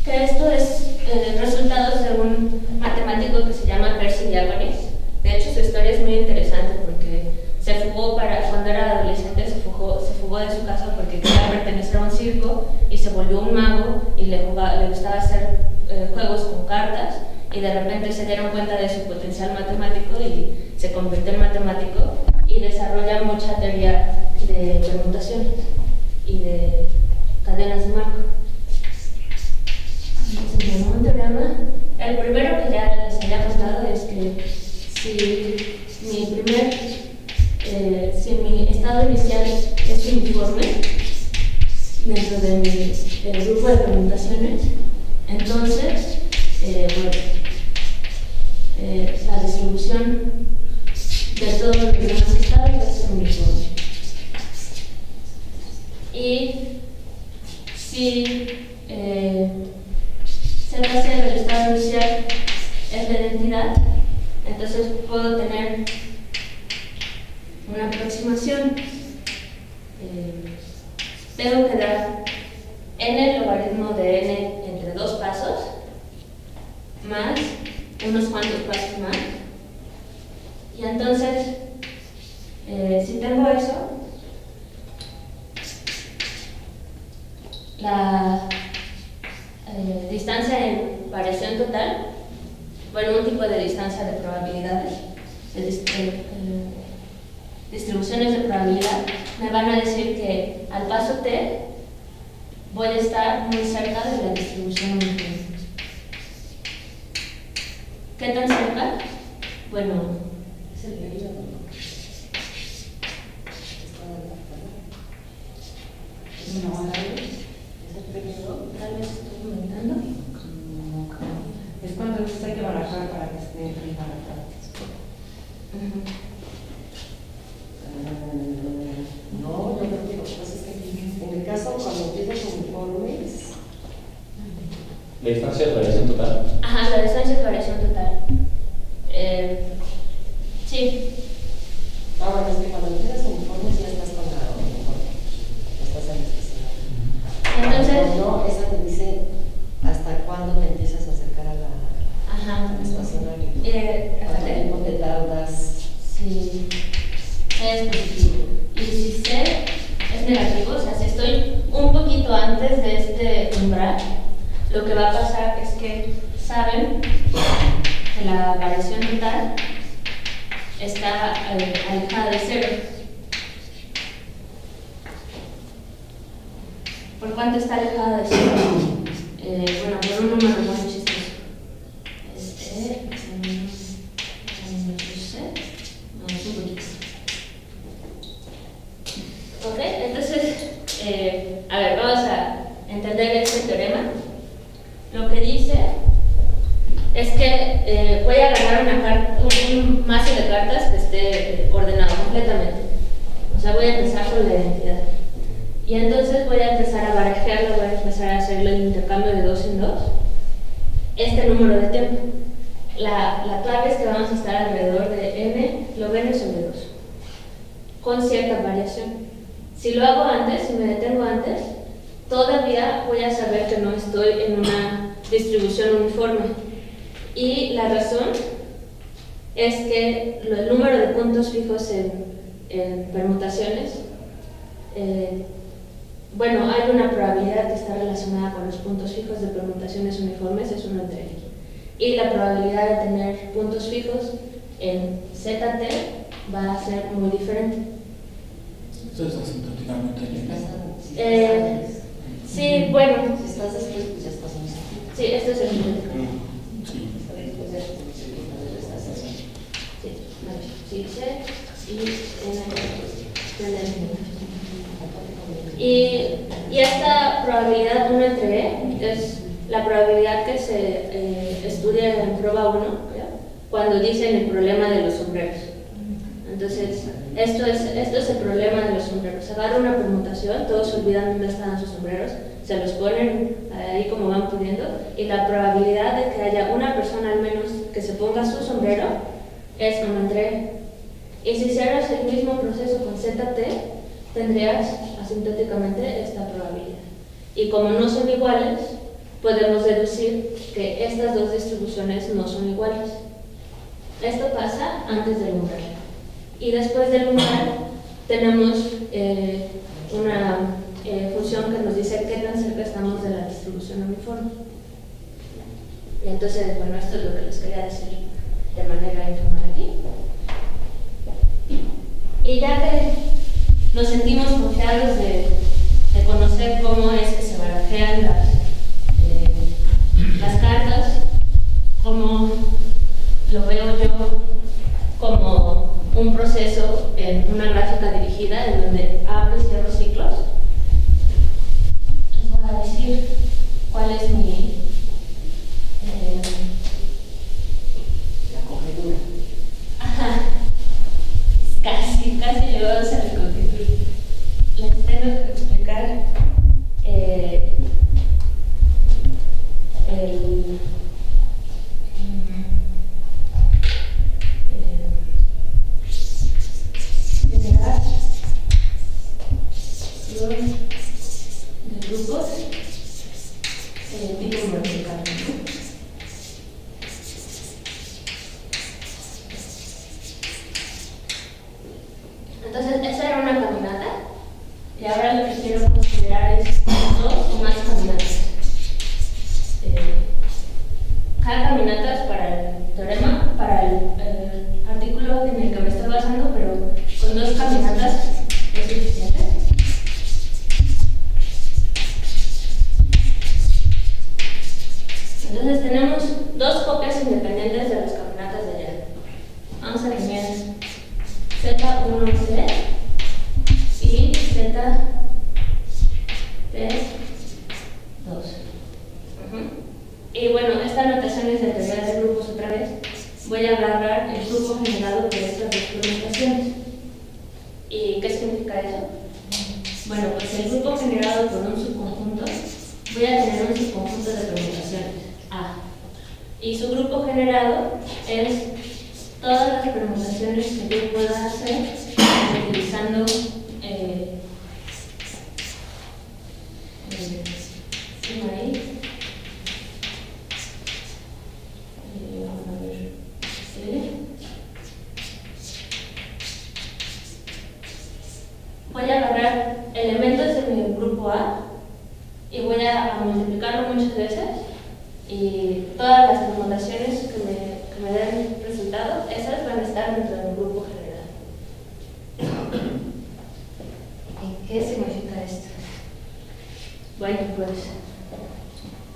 esto es resultados de un matemático que se llama Percy Diagonis. De hecho, su historia es muy interesante porque se fugó cuando era adolescente, se fugó de su casa porque quería pertenecer a un circo y se volvió un mago y le gustaba hacer juegos con cartas, y de repente se dieron cuenta de su potencial matemático y se convirtió en matemático y desarrolla mucha teoría de permutaciones y de cadenas de marco. Entonces, un teorema, el primero que ya les había contado es que si mi estado inicial es uniforme dentro de mi grupo de permutaciones, entonces la distribución de todos los demás estados va a ser uniforme. Y si Z0 del estado inicial es la identidad, entonces puedo tener una aproximación. Tengo que dar n logaritmo de n entre dos pasos más unos cuantos pasos más. Y entonces, si tengo eso, la distancia en variación total, bueno, un tipo de distancia de probabilidades, distribuciones de probabilidad, me van a decir que al paso t voy a estar muy cerca de la distribución uniforme. ¿Qué tan cerca? Bueno, Es el periodo. ¿La distancia es variación total? Ajá, la distancia es variación total. Sí. Bueno, es que cuando empiezas uniformes ya estás con la uniforme, estás en especial. Entonces, No, esa te dice hasta cuándo te empiezas a acercar a la ajá. estacionaria. ¿Cuánto Fíjate. tiempo te tardas? Sí, es positivo. Y si C es negativo, o sea, si estoy un poquito antes de este umbral, lo que va a pasar es que saben que la variación total está alejada de cero. ¿Por cuánto está alejada de cero? Bueno, por un número muy chistoso. Un poquito. Ok, entonces, a ver, vamos a entender este teorema. Lo que dice es que voy a agarrar un mazo de cartas que esté ordenado completamente. O sea, voy a empezar con la identidad. Y entonces voy a empezar a barajearlo, voy a empezar a hacerle el intercambio de 2 en 2. Este número de tiempo. La clave es que vamos a estar alrededor de n log n sobre 2, con cierta variación. Si lo hago antes, si me detengo antes, todavía voy a saber que no estoy en una distribución uniforme. Y la razón es que el número de puntos fijos en permutaciones, bueno, hay una probabilidad que está relacionada con los puntos fijos de permutaciones uniformes, es 1 entre n. Y la probabilidad de tener puntos fijos en ZT va a ser muy diferente. Esto es asintóticamente Sí, bueno. Si estás después, pues ya estás en ese. Sí, esto es el sintético. Sí. Sí, C y esta probabilidad 1 entre E es la probabilidad que se estudia en prueba 1, ¿ya? Cuando dicen el problema de los sombreros. Entonces, esto es el problema de los sombreros. Agarra una permutación, todos se olvidan dónde están sus sombreros, se los ponen ahí como van pudiendo, y la probabilidad de que haya una persona al menos que se ponga su sombrero es 1 entre E. Y si hicieras el mismo proceso con ZT, tendrías asintóticamente esta probabilidad. Y como no son iguales, podemos deducir que estas dos distribuciones no son iguales. Esto pasa antes del umbral. Y después del umbral tenemos una función que nos dice qué tan cerca estamos de la distribución uniforme. Y entonces, bueno, esto es lo que les quería decir de manera informal aquí. Y ya que nos sentimos confiados de conocer cómo es que se barajean las cartas, cómo lo veo yo como un proceso en una gráfica dirigida en donde abro y cierro ciclos, les voy a decir cuál es mi la conjetura. Ajá. Casi llegamos a la conjetura. Les tengo que explicar generar de grupos tipo vertical. Entonces, esa era una caminata, y ahora lo que quiero considerar es 2 o más caminatas. Cada caminata es para el teorema, para el artículo en el que me estoy basando, pero con 2 caminatas es suficiente. Entonces tenemos 2 copias independientes de las caminatas de allá. Vamos a cambiar Z1C y ZP2. Y bueno, esta notación es de teoría de grupos otra vez. Voy a agarrar el grupo generado por estas 2 permutaciones. ¿Y qué significa eso? Bueno, pues el grupo generado por un subconjunto voy a tener un subconjunto de permutaciones A. Y su grupo generado es todas las permutaciones que yo pueda hacer utilizando voy a agarrar elementos de mi grupo A y voy a multiplicarlo muchas veces y todas las permutaciones que me den resultado, esas van a estar dentro de mi grupo general. ¿Y qué significa esto? Bueno, pues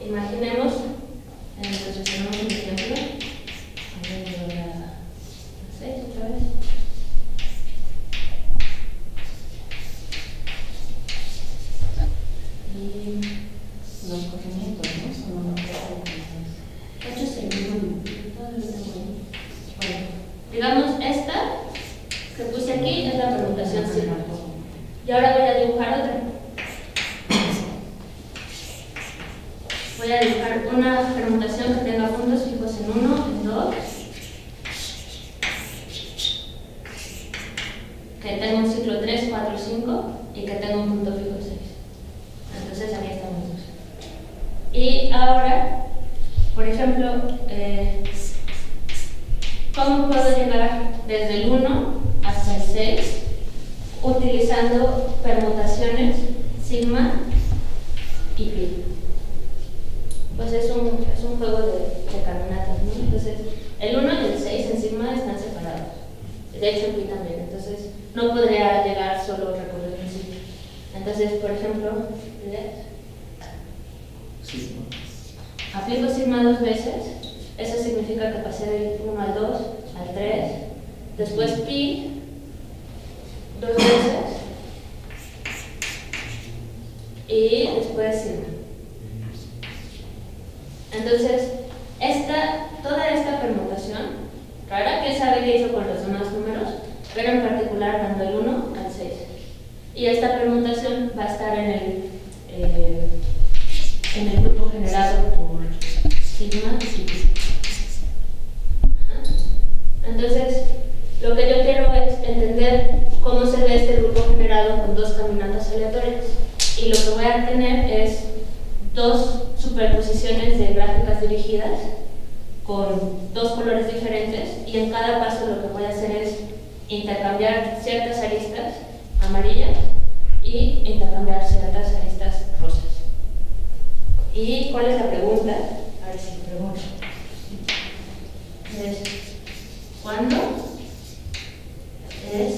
imaginemos, entonces tenemos un ejemplo. A ver, ahora, no sé, otra vez. Y los corrimientos, ¿no? Son unos bueno, digamos esta que puse aquí es la permutación sigma. Y ahora voy a dibujar otra. Voy a dibujar una permutación que tenga puntos fijos en 1, en 2, que tenga un ciclo 3, 4, 5 y que tenga un punto fijo 6. Entonces aquí estamos dos. Y ahora, por ejemplo, ¿cómo puedo llegar desde el 1 hasta el 6 utilizando permutaciones sigma y pi? Pues es un juego de caminatas, ¿no? Entonces, el 1 y el 6 en sigma están separados. De hecho, el pi también. Entonces, no podría llegar solo recorriendo el ciclo. Entonces, por ejemplo, aplico sigma 2 veces. Eso significa que pasé del 1 al 2, al 3. Después pi 2 veces. Y después sigma. Entonces, toda esta permutación, rara que sabe qué hizo con los demás números, pero en particular dando el 1 al 6. Y esta permutación va a estar en el grupo generado por sigma y pi. Entonces, lo que yo quiero es entender cómo se ve este grupo generado con dos caminatas aleatorias. Y lo que voy a tener es dos superposiciones de gráficas dirigidas con dos colores diferentes, y en cada paso lo que voy a hacer es intercambiar ciertas aristas amarillas y intercambiar ciertas aristas rosas. ¿Y cuál es la pregunta? A ver si pregunto. ¿Cuándo es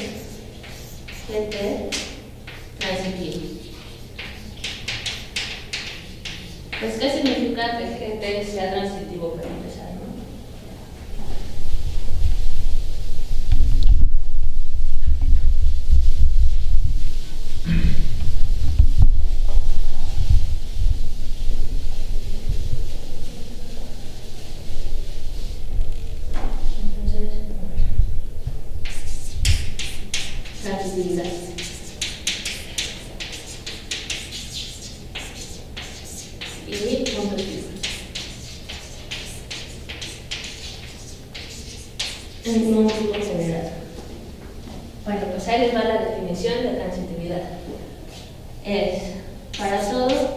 GT transitivo? Pues, ¿qué significa que GT sea transitivo para empezar, no? Entonces, transitividad. Y puntos fijos. En un grupo general. Bueno, pues ahí les va la definición de transitividad. Es para todo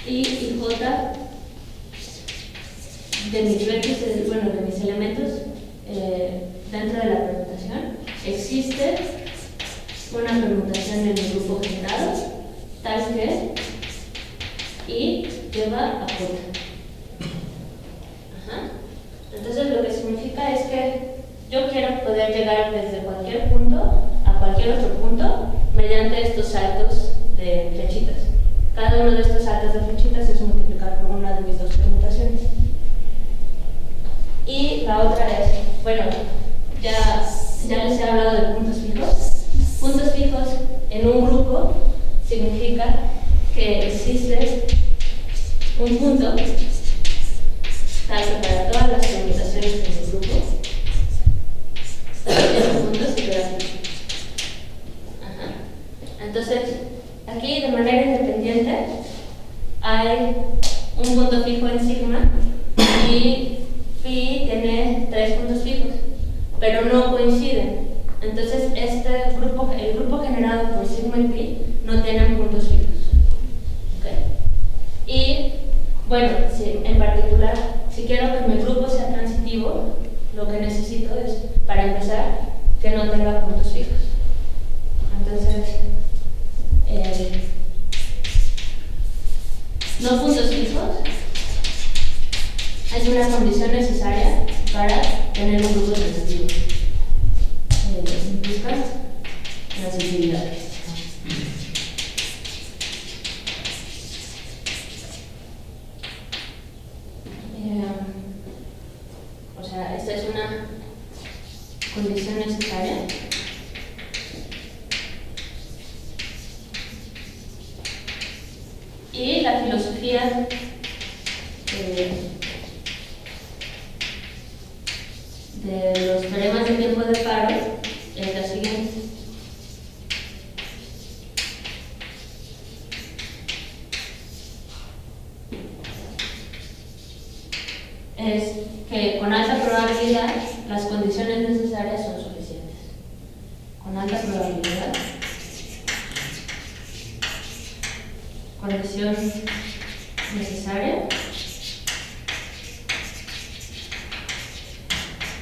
I y J de mis vértices, bueno, de mis elementos dentro de la permutación, existe una permutación en el grupo generado, tal que I lleva a J. Entonces, lo que significa es que yo quiero poder llegar desde cualquier punto a cualquier otro punto mediante estos saltos de flechitas. Cada uno de estos saltos de flechitas es multiplicar por una de mis dos permutaciones. Y la otra es, bueno, ya les he hablado de puntos fijos. Puntos fijos en un grupo significa que existe un punto tal que para todas las permutaciones en el grupo esos puntos se quedan aquí. Entonces, aquí de manera independiente hay un punto fijo en sigma y phi tiene 3 puntos fijos, pero no coinciden. Entonces el grupo generado por sigma y pi no tienen puntos fijos. ¿Okay? Y bueno, en particular, si quiero que mi grupo sea transitivo, lo que necesito es, para empezar, que no tenga puntos fijos. Entonces, no puntos fijos es una condición necesaria para tener un grupo transitivo. Implica transitividad. O sea, esta es una condición necesaria. Y la filosofía de los teoremas de tiempo de paro es la siguiente. Es que con alta probabilidad las condiciones necesarias son suficientes. Con alta probabilidad, condición necesaria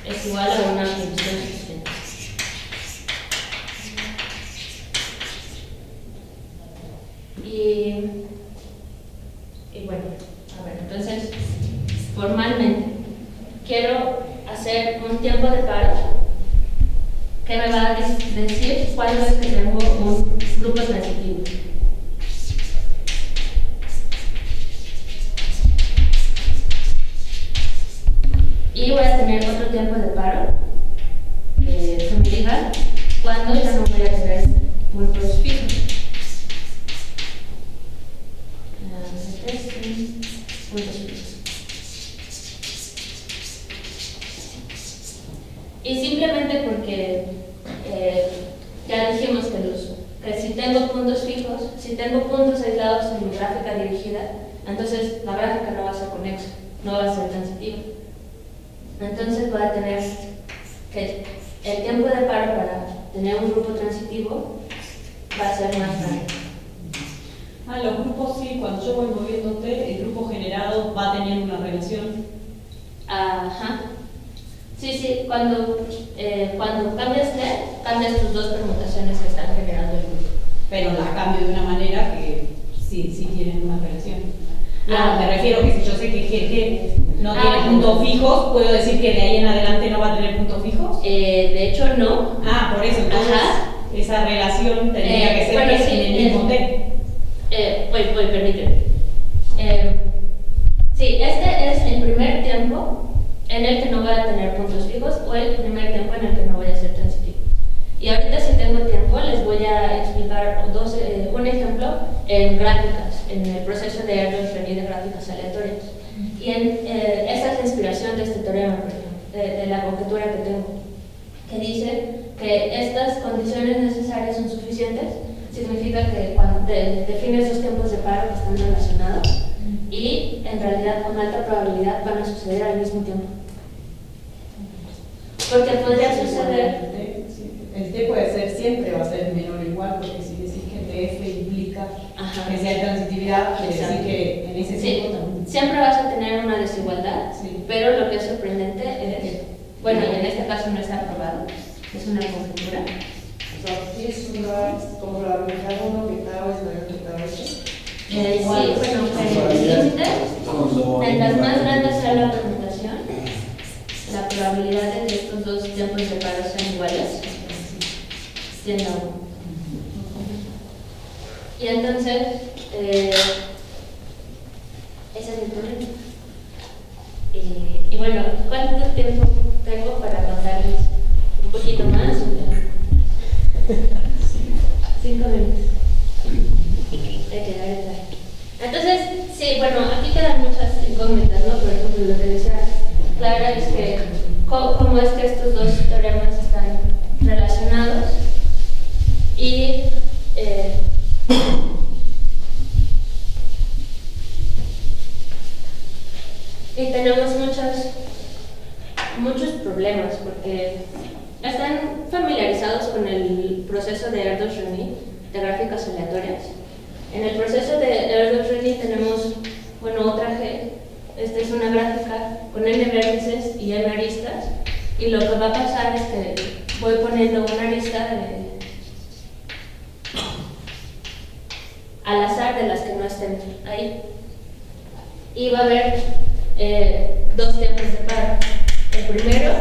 es igual a una condición suficiente. Y bueno, a ver, entonces formalmente quiero hacer un tiempo de paro que me va a decir cuándo es que tengo un grupo transitivo. Y voy a tener otro tiempo de paro que me diga cuándo ya no voy a tener puntos fijos. Puntos fijos. Y simplemente porque ya dijimos que si tengo puntos fijos, si tengo puntos aislados en mi gráfica dirigida, entonces la gráfica no va a ser conexa, no va a ser transitiva. Entonces voy a tener que el tiempo de paro para tener un grupo transitivo va a ser más grande. Los grupos sí, cuando yo voy moviéndote, el grupo generado va a tener una relación. Ajá. Sí, cuando cambias T, cambias tus dos permutaciones que están generando el grupo. Pero las cambio de una manera que sí tienen una relación. Me refiero que si yo sé que G no tiene puntos fijos, ¿puedo decir que de ahí en adelante no va a tener puntos fijos? De hecho, no. Por eso, entonces, esa relación tendría que ser bueno, en el mismo T. Permíteme. Sí, este es el primer tiempo en el que no voy a tener puntos fijos o el primer tiempo en el que no voy a ser transitivo. Y ahorita, si tengo tiempo, les voy a explicar un ejemplo en gráficas, en el proceso de Erdős-Rényi de gráficas aleatorias. Y esa es la inspiración de este teorema, por ejemplo, de la conjetura que tengo, que dice que estas condiciones necesarias son suficientes. Significa que cuando defines dos tiempos de paro que están relacionados y en realidad con alta probabilidad van a suceder al mismo tiempo. Porque podría suceder... El T puede ser siempre, va a ser menor o igual, porque si decís que TF implica que sea transitividad, quiere decir que en ese tiempo también. Siempre vas a tener una desigualdad, pero lo que es sorprendente es, bueno, y en este caso no está aprobado, es una conjetura. O sea, es como la mitad 1, mitad es mayor que mitad 8. Sí, bueno, el límite, mientras más grande sea la permutación, la probabilidad de que estos dos tiempos de paro sean iguales tiende a 1. Y entonces, ese es el problema. Y bueno, ¿cuánto tiempo tengo para contarles un poquito más? 5 minutos. Entonces, sí, bueno, aquí quedan muchas incógnitas, ¿no? Por ejemplo, lo que decía Clara es que cómo es que estos dos teoremas están relacionados En el proceso de Erdős-Rényi tenemos, bueno, otra G. Esta es una gráfica con n vértices y n aristas. Y lo que va a pasar es que voy poniendo una arista al azar de las que no estén ahí. Y va a haber dos tiempos de paro. El primero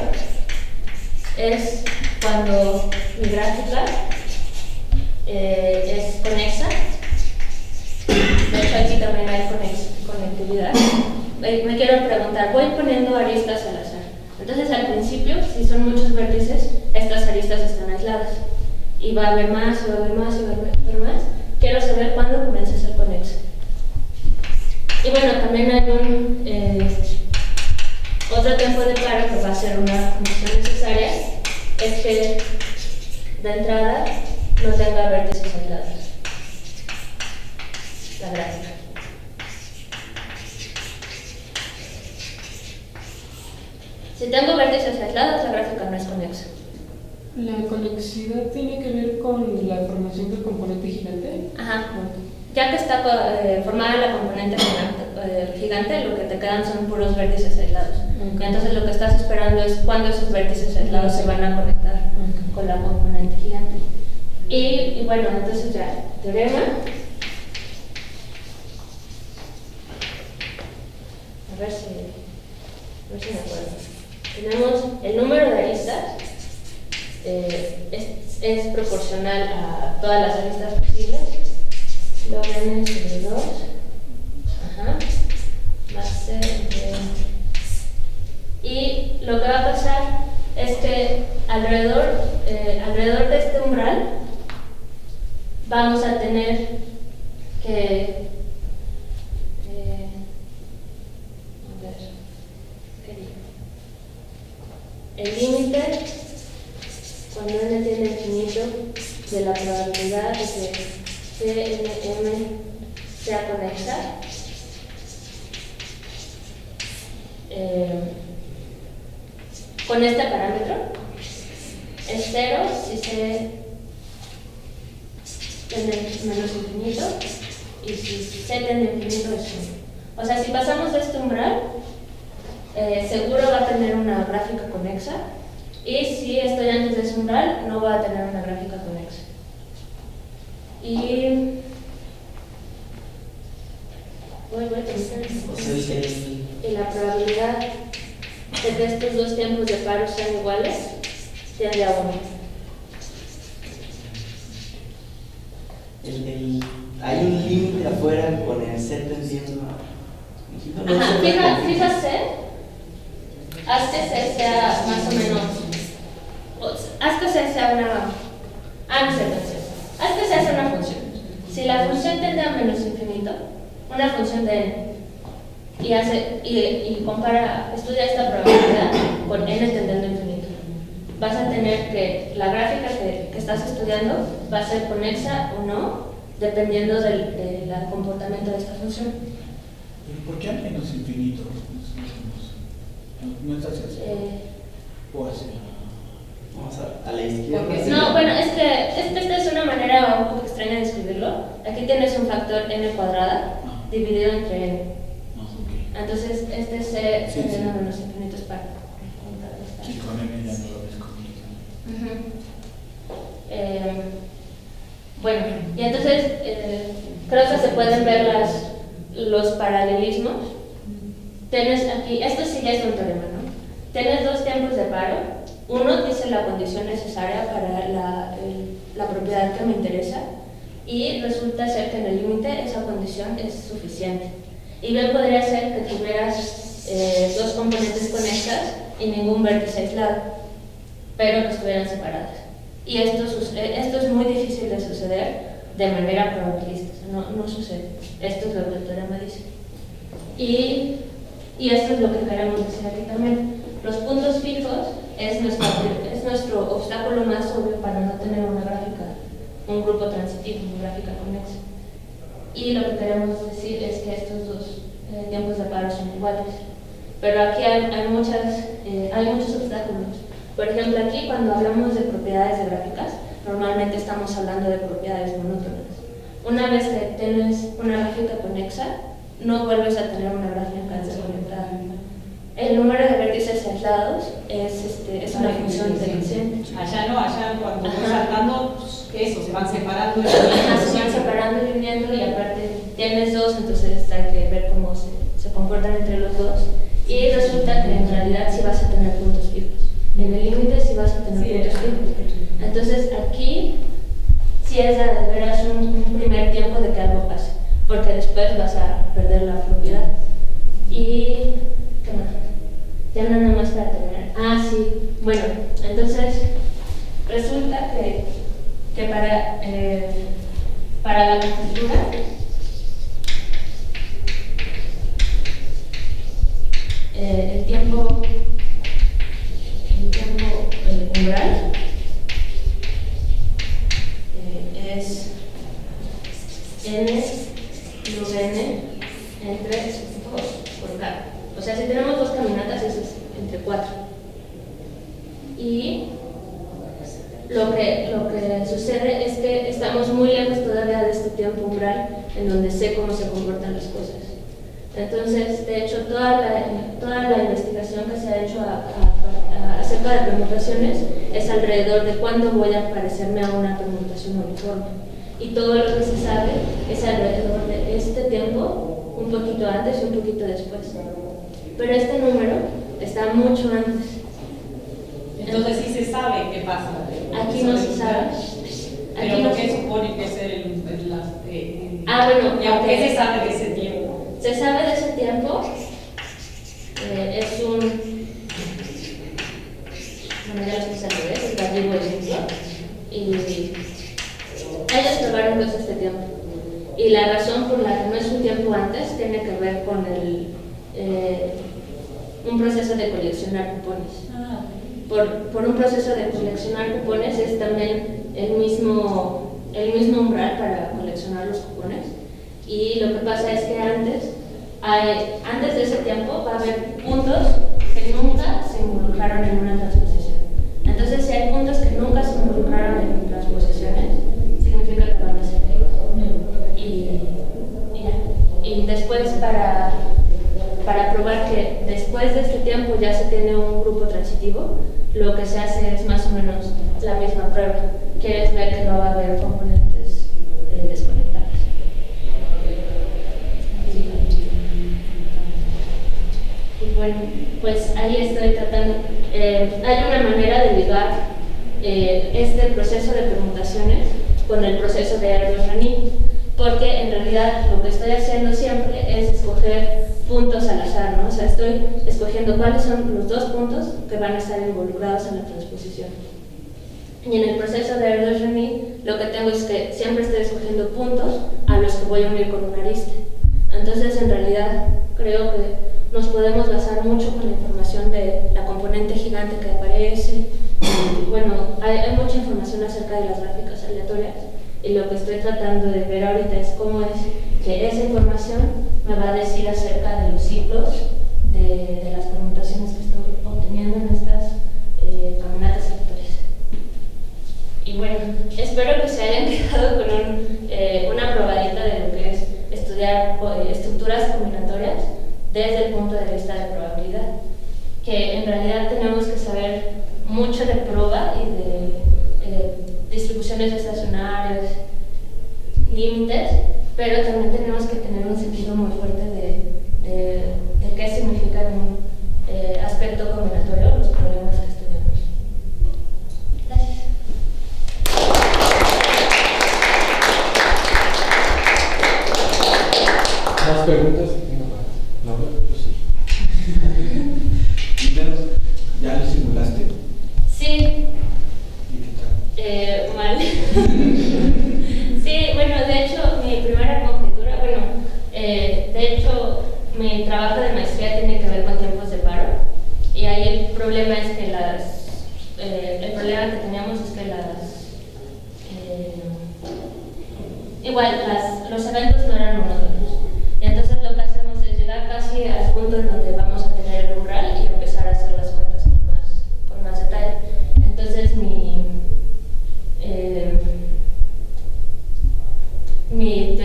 es cuando mi gráfica es conexa. De hecho, aquí también hay conectividad. Me quiero preguntar, voy poniendo aristas al azar. Entonces, al principio, si son muchos vértices, estas aristas están aisladas. Y va a haber más, y va a haber más, y va a haber más. Quiero saber cuándo comienza a ser conexa. Y bueno, también hay otro tiempo de paro que va a ser una condición necesaria, es que de entrada no tenga vértices aislados. La gráfica. Si tengo vértices aislados, la gráfica no es conexa. ¿La conexidad tiene que ver con la formación del componente gigante? Ajá. Ya que está formada la componente gigante, lo que te quedan son puros vértices aislados. Okay. Entonces lo que estás esperando es cuándo esos vértices aislados se van a conectar con la componente gigante. Y bueno, entonces ya, teorema. A ver si me acuerdo. Tenemos el número de aristas, es proporcional a todas las aristas posibles. Log n sobre 2, más c y lo que va a pasar es que alrededor de este umbral vamos a tener que el límite cuando n tiene infinito de la probabilidad de que CNM sea conexa con este parámetro es 0 si C tiende menos infinito y si C tiende infinito es 1. O sea, si pasamos de este umbral, seguro va a tener una gráfica conexa, y si estoy antes de ese umbral, no va a tener una gráfica conexa. Y y la probabilidad de que estos dos tiempos de paro sean iguales tiende a 1. Hay un límite afuera con el C tendiendo a... Ajá, fíjate, haz que C sea más o menos, haz que C sea una, no sé, haz que C sea una función. Si la función tiende a menos infinito, una función de n, y compara, estudia esta probabilidad con n tendiendo a infinito, vas a tener que la gráfica que estás estudiando va a ser conexa o no, dependiendo del comportamiento de esta función. ¿Por qué a menos infinito? No estás así. O así. Vamos a la izquierda. No, bueno, es que esta es una manera un poco extraña de escribirlo. Aquí tienes un factor n cuadrada dividido entre n. Okay. Entonces, este C tiene a menos infinitos para contrarrestar. Sí, con n ya no lo ves conmigo. Bueno, y entonces creo que se pueden ver los paralelismos. Tienes aquí, esto sí ya es un teorema, ¿no? Tienes dos tiempos de paro. Uno dice la condición necesaria para la propiedad que me interesa, y resulta ser que en el límite esa condición es suficiente. Y bien podría ser que tuvieras dos componentes conexas y ningún vértice aislado, pero que estuvieran separadas. Y esto es muy difícil de suceder de manera probabilística, no sucede. Esto es lo que el teorema dice. Y esto es lo que queremos decir aquí también. Los puntos fijos es nuestro obstáculo más obvio para no tener una gráfica, un grupo transitivo, una gráfica conexa. Y lo que queremos decir es que estos dos tiempos de paro son iguales. Pero aquí hay muchos obstáculos. Por ejemplo, aquí cuando hablamos de propiedades de gráficas, normalmente estamos hablando de propiedades monótonas. una vez que tienes una gráfica conexa, no vuelves a tener una gráfica desconectada. El número de vértices aislados es una función inteligente. Allá no, allá cuando Ajá. voy saltando, eso, se van separando. Ajá, se van separando y uniendo, y aparte tienes dos, entonces hay que ver cómo se comportan entre los dos. Y resulta que en realidad sí vas a tener puntos fijos. En el límite sí vas a tener puntos fijos. Entonces aquí sí es de veras un primer tiempo de que algo pase, porque después vas a perder la propiedad. Y ¿qué más? Ya nada más para terminar. Ah, sí. Bueno, entonces resulta que para la conjetura el tiempo umbral es n log n entre 2 por k. O sea, si tenemos dos caminatas, eso es entre 4. Y lo que sucede es que estamos muy lejos todavía de este tiempo umbral en donde sé cómo se comportan las cosas. Entonces, de hecho, toda la investigación que se ha hecho acerca de permutaciones es alrededor de cuándo voy a parecerme a una permutación uniforme. Y todo lo que se sabe es alrededor de este tiempo, un poquito antes y un poquito después. Pero este número está mucho antes. Entonces sí se sabe qué pasa. Aquí no se sabe. Pero Aquí no ¿por qué se- supone que es Bueno, ¿y aunque porque se sabe de ese tiempo? se sabe de ese tiempo, es un... Bueno, ya lo puse al revés, es Gallego y Limpio. Y ellos probaron que es este tiempo. Y la razón por la que no es un tiempo antes tiene que ver con un proceso de coleccionar cupones. Por un proceso de coleccionar cupones es también el mismo umbral para coleccionar los cupones. Y lo que pasa es que antes de ese tiempo va a haber puntos que nunca se involucraron en una transposición. Entonces, si hay puntos que nunca se involucraron en transposiciones, significa que van a ser fijos. Y después, para probar que después de este tiempo ya se tiene un grupo transitivo, lo que se hace es más o menos la misma prueba. Quieres ver que no va a haber componentes desconectados. Y bueno, pues ahí estoy tratando. Hay una manera de ligar este proceso de permutaciones con el proceso de Erdős-Rényi, porque en realidad lo que estoy haciendo siempre es escoger puntos al azar, ¿no? O sea, estoy escogiendo cuáles son los dos puntos que van a estar involucrados en la transposición. Y en el proceso de Erdős-Rényi lo que tengo es que siempre estoy escogiendo puntos a los que voy a unir con un ariste. Entonces, en realidad, creo que nos podemos basar mucho con la información de la componente gigante que aparece. Y, bueno, hay mucha información acerca de las gráficas aleatorias, y lo que estoy tratando de ver ahorita es cómo es que esa información me va a decir acerca de los ciclos de las permutaciones que estoy obteniendo en estas caminatas aleatorias. Y bueno, espero que se hayan quedado con una probadita de lo que es estudiar estructuras combinatorias desde el punto de vista de probabilidad, que en realidad tenemos que saber mucho de proba y de distribuciones estacionarias, límites, pero también tenemos que tener un sentido muy fuerte de qué significa un aspecto combinatorio los problemas que estudiamos. Gracias. ¿Más preguntas? No, pues sí. Primero, ¿ya lo simulaste? Sí. ¿Y qué tal? Mal. Sí, bueno, de hecho, mi primera conjetura, de hecho, mi trabajo de maestría tiene que ver con tiempos de paro, y ahí el problema es que el problema que teníamos es que los eventos no eran monótonos. Y entonces lo que hacemos es llegar casi al punto en donde vamos a tener el umbral y empezar a hacer las cuentas con más detalle. Entonces mi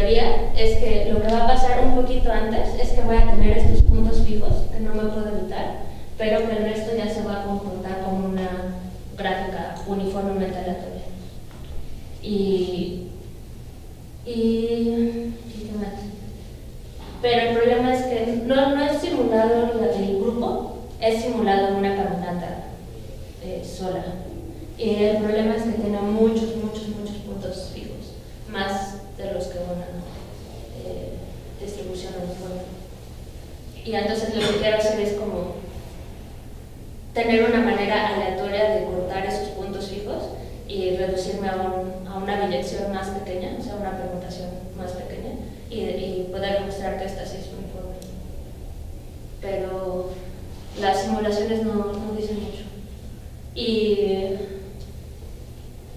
teoría es que lo que va a pasar un poquito antes es que voy a tener estos puntos fijos que no me puedo evitar, pero que el resto ya se va a comportar como una gráfica uniformemente aleatoria. ¿Qué más? Pero el problema es que no es simulado el grupo, es simulado en una caminata sola. Y el problema es que tiene muchos puntos fijos, más de los que una distribución uniforme. Y entonces lo que quiero hacer es como tener una manera aleatoria de cortar esos puntos fijos y reducirme a una biyección más pequeña, o sea, una permutación más pequeña, y poder mostrar que esta sí es uniforme. Pero las simulaciones no dicen mucho. Y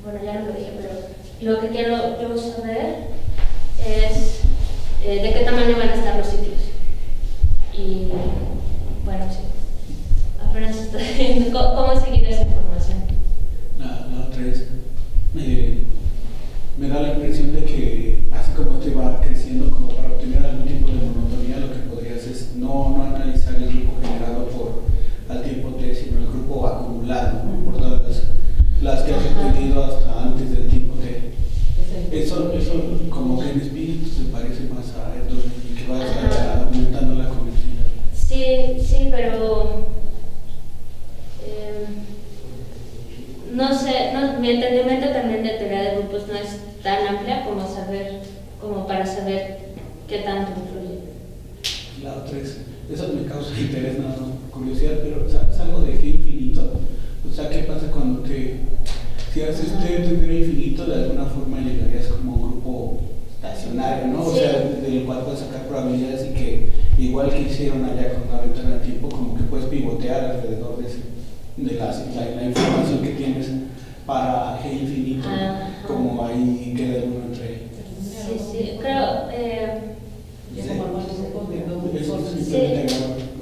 bueno, ya no lo dije, pero lo que quiero yo saber es de qué tamaño van a estar los sitios. Y bueno, sí, apenas estoy viendo cómo seguir esa información. La otra es, me da la impresión de que así como este va creciendo, como para obtener algún tipo de monotonía, lo que podrías es no analizar el grupo generado al tiempo T, sino el grupo acumulado, ¿no? Por todas las que has obtenido hasta antes del tiempo T. Eso como que en espíritu se parece más a esto, y que vas aumentando la complejidad. Sí, pero no sé, mi entendimiento también de teoría de grupos no es tan amplia como para saber qué tanto influye. La otra es, eso me causa interés, nada más por curiosidad, pero ¿sabes algo de G infinito? O sea, ¿qué pasa cuando si haces teoría infinito, de alguna forma llegarías como un grupo estacionario, ¿no? O sea, del cual puedes sacar probabilidades y que, igual que hicieron allá con la ventana del tiempo, como que puedes pivotear alrededor de la información que tienes para G infinito, como ahí queda uno entre. Sí, creo.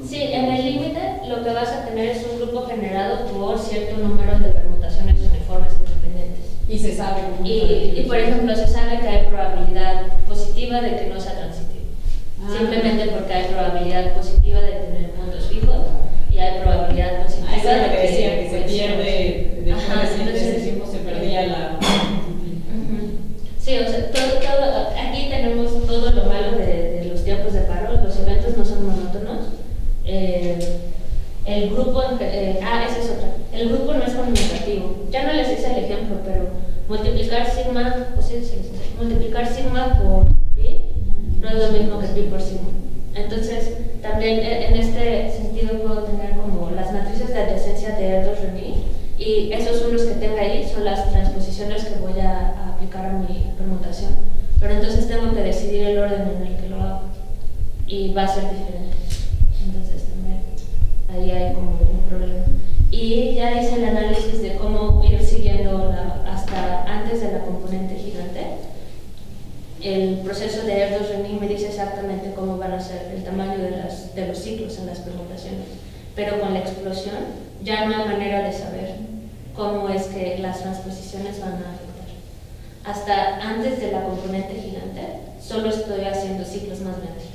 Sí, en el límite lo que vas a tener es un grupo generado por cierto número de permutaciones uniformes independientes. Y se sabe. Y por ejemplo, se sabe que hay probabilidad positiva de que no sea transitivo. Simplemente porque hay probabilidad positiva de tener puntos fijos y hay probabilidad positiva eso es lo que decía, de que se pierde, después de se perdía la. Sí, o sea, aquí tenemos todo lo malo de los tiempos de paro, los eventos no son monótonos. El grupo, esa es otra. El grupo no es conmutativo. Ya no les hice el ejemplo, pero multiplicar sigma, multiplicar sigma por pi no es lo mismo que pi por sigma. Entonces, también en este sentido puedo tener como las matrices de adyacencia de Erdős-Rényi, y esos unos que tenga ahí son las transposiciones que voy a aplicar a mi permutación. Pero entonces tengo que decidir el orden en el que lo hago y va a ser diferente. Entonces también ahí hay como un problema. Y ya hice el análisis de cómo ir siguiendo hasta antes de la componente gigante. El proceso de Erdős-Rényi me dice exactamente cómo van a ser el tamaño de los ciclos en las permutaciones. Pero con la explosión ya no hay manera de saber cómo es que las transposiciones van a afectar. Hasta antes de la componente gigante solo estoy haciendo ciclos más grandes.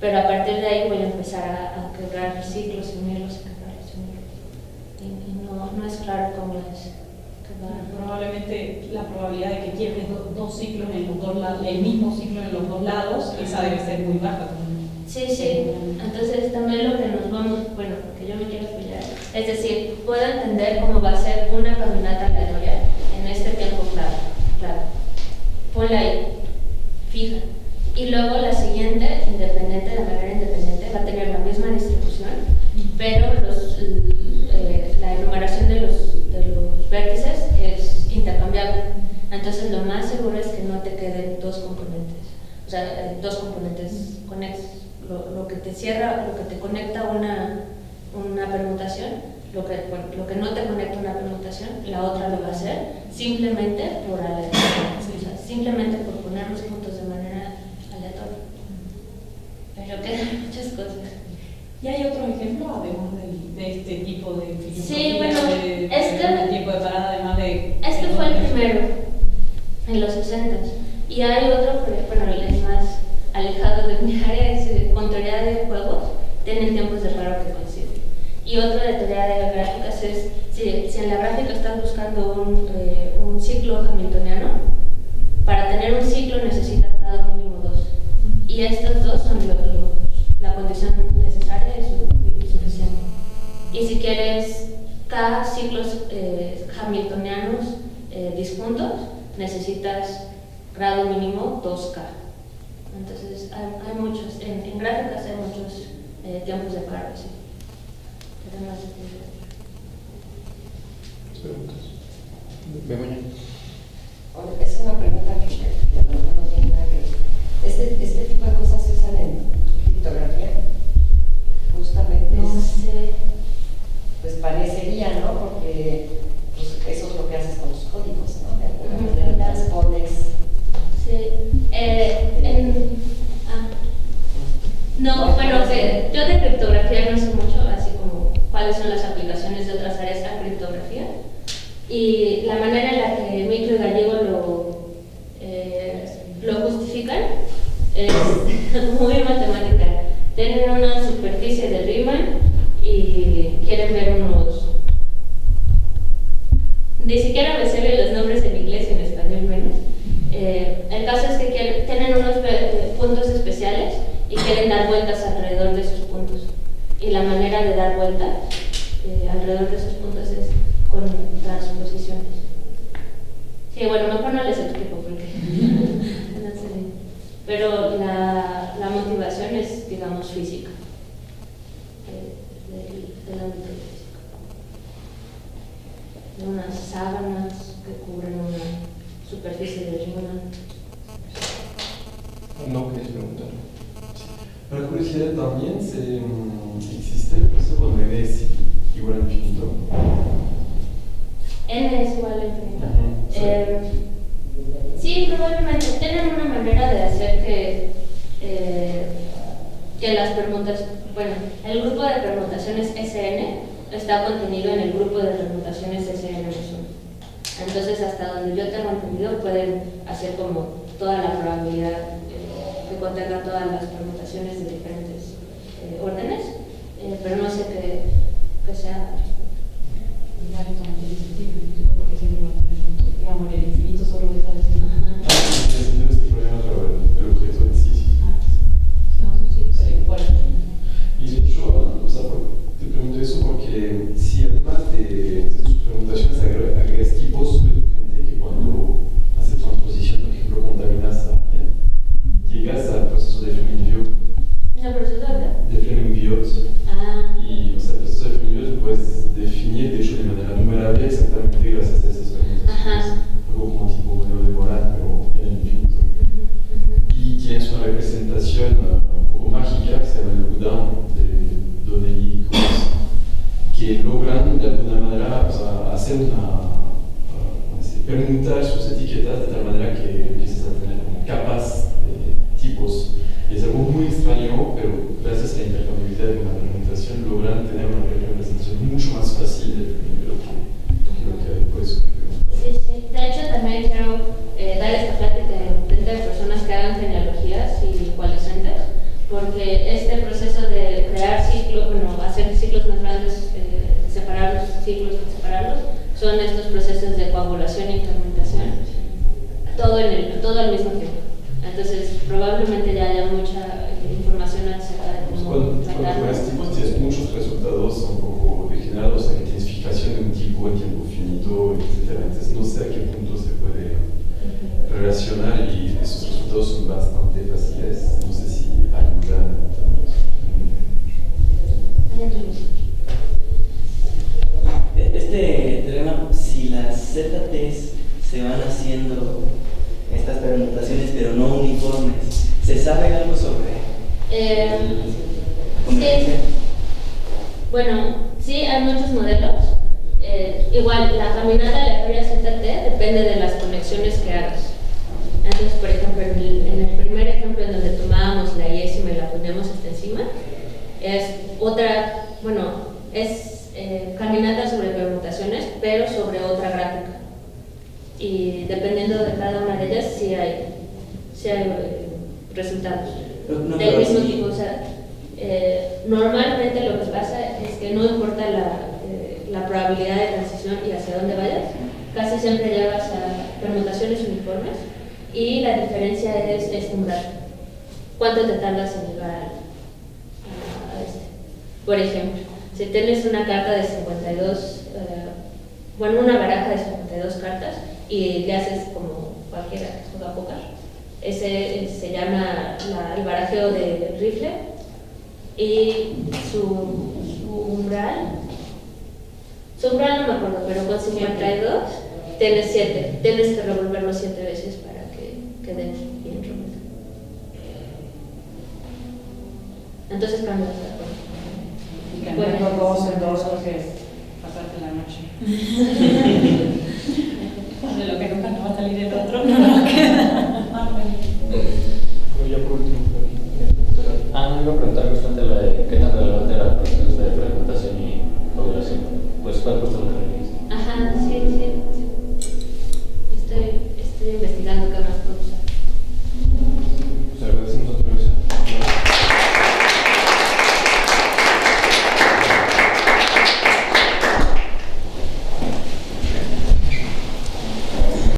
Pero a partir de ahí voy a empezar a quebrar ciclos y unirlos y quebrarlos y unirlos. Y no es claro cómo es. Probablemente la probabilidad de que quiebres dos ciclos en los dos lados, el mismo ciclo en los dos lados, esa debe ser muy baja. Sí. Entonces también lo que nos vamos, lo que yo me quiero apoyar, es decir, puedo entender cómo va a ser una caminata aleatoria en este tiempo claro. Ponla ahí, fija. Y luego la siguiente, independiente, de manera independiente, va a tener la misma distribución, pero la enumeración de los vértices es intercambiable. Entonces lo más seguro es que no te queden dos componentes, o sea, dos componentes conexos. Lo que te cierra, lo que te conecta una permutación, lo que no te conecta una permutación, la otra lo va a hacer simplemente por aleatoria, o sea, simplemente por poner los puntos de manera aleatoria. Pero quedan muchas cosas. ¿Y hay otro ejemplo además de este tipo de filosofía? Sí, bueno, de tiempo de parada, además de. Este fue el primero, en los 60s. Y hay otro, el alejado de mi área, es con teoría de juegos, tienen tiempos de paro que coinciden. Y otro de teoría de gráficas es, si en la gráfica estás buscando un ciclo hamiltoniano, para tener un ciclo necesitas grado mínimo 2. Y estos dos son la condición necesaria y suficiente. Y si quieres K ciclos hamiltonianos disjuntos, necesitas grado mínimo 2K. Entonces hay muchos, en gráficas hay muchos tiempos de paro, sí. ¿Preguntas? Begoña. Es una pregunta que a lo mejor no tiene nada que ver. ¿Este tipo de cosas se usan en criptografía? Justamente. No sé. Pues parecería, ¿no? Porque pues, eso es lo que haces con los códigos, ¿no? De alguna manera transpones. Sí. No, bueno, yo de criptografía no sé mucho, así como cuáles son las aplicaciones de otras áreas a criptografía. Y la manera en la que Micro y Gallego lo justifican es muy matemática. Tienen una superficie de Riemann y quieren ver unos... Ni siquiera me sé los nombres en inglés y en español menos. El caso es que tienen unos puntos especiales y quieren dar vueltas alrededor de esos puntos. Y la manera de dar vueltas alrededor de esos puntos es con transposiciones. Sí, bueno, mejor no les explico porque no sé. Pero la motivación es, digamos, física, del ámbito físico. De unas sábanas que cubren una superficie de Riemann. No, querías preguntar. Para curiosidad también, ¿existe el proceso de N es igual a infinito? N es igual a infinito. Sí, probablemente. Tienen una manera de hacer que las permutaciones, bueno, el grupo de permutaciones Sn está contenido en el grupo de permutaciones Sn-1. Entonces, hasta donde yo tengo entendido, pueden hacer como toda la probabilidad que contenga todas las permutaciones de diferentes órdenes, pero no sé que sea. Porque siempre va a tener puntos, digamos, el infinito solo está diciendo. Entiendo este problema, pero el objeto en sí. No, sí, pero bueno. Y de hecho, o sea, te pregunto eso porque si además de sus permutaciones agregas tipos de gente que cuando hace transposición, por ejemplo, contaminas a alguien, llegas al proceso de Fleming-Viot. ¿El proceso de Fleming-Viot. Y, o sea, el proceso de Fleming-Viot puedes definir, de hecho, de manera numerable exactamente gracias a esas permutaciones. Algo como tipo modelo de Born, pero en el infinito. Y tienes una representación un poco mágica que se llama el lockdown de Donnelly y Coase, que logran de alguna manera, o sea, hacer permutar sus etiquetas de tal manera que empieces a tener como capas de tipos. Y es algo muy extraño, pero gracias a la intercambiabilidad de una permutación logran tener una representación mucho más fácil del primero que lo que hay. Por eso que Sí, sí. De hecho, también quiero dar esta plática frente de personas que hagan genealogías y coalescentes, porque este proceso de crear ciclos, bueno, hacer ciclos más grandes, separar los ciclos, separarlos, son estos procesos de coagulación y fermentación, todo al mismo tiempo. Entonces, probablemente ya haya mucha información acerca de cómo cuando creas tipos tienes muchos resultados un poco degenerados, o sea, que tienes fijación de un tipo en tiempo finito, etc. Entonces, no sé a qué punto se puede relacionar y esos resultados son bastante fáciles. No sé si ayudan. Este teorema, si las ZTs se van haciendo estas permutaciones pero no uniformes, ¿se sabe algo sobre sí. Bueno, sí, hay muchos modelos. Igual, la caminata aleatoria ZT depende de las conexiones que hagas. Entonces, por ejemplo, en el primer ejemplo en donde tomábamos la iésima y la poníamos hasta encima, es otra, bueno, es caminata sobre permutaciones, pero sobre otra gráfica. Y dependiendo de cada una de ellas, sí hay resultados resultados. No, Del pero mismo sí. tipo, o sea, normalmente lo que pasa es que no importa la probabilidad de transición y hacia dónde vayas, casi siempre llegas a permutaciones uniformes y la diferencia es este umbral. ¿Cuánto te tardas en llegar a este? Por ejemplo, si tienes una carta de 52, una baraja de 52 cartas y le haces como cualquiera que juega póker, ese se llama el barajeo de rifle y su umbral no me acuerdo, pero con 52 tienes 7, tienes que revolverlo 7 veces para que quede bien revuelto. Entonces cambias la cosa. Y cambiando dos en dos porque pasarte la noche. De lo que nunca nos va a salir el otro, no nos queda.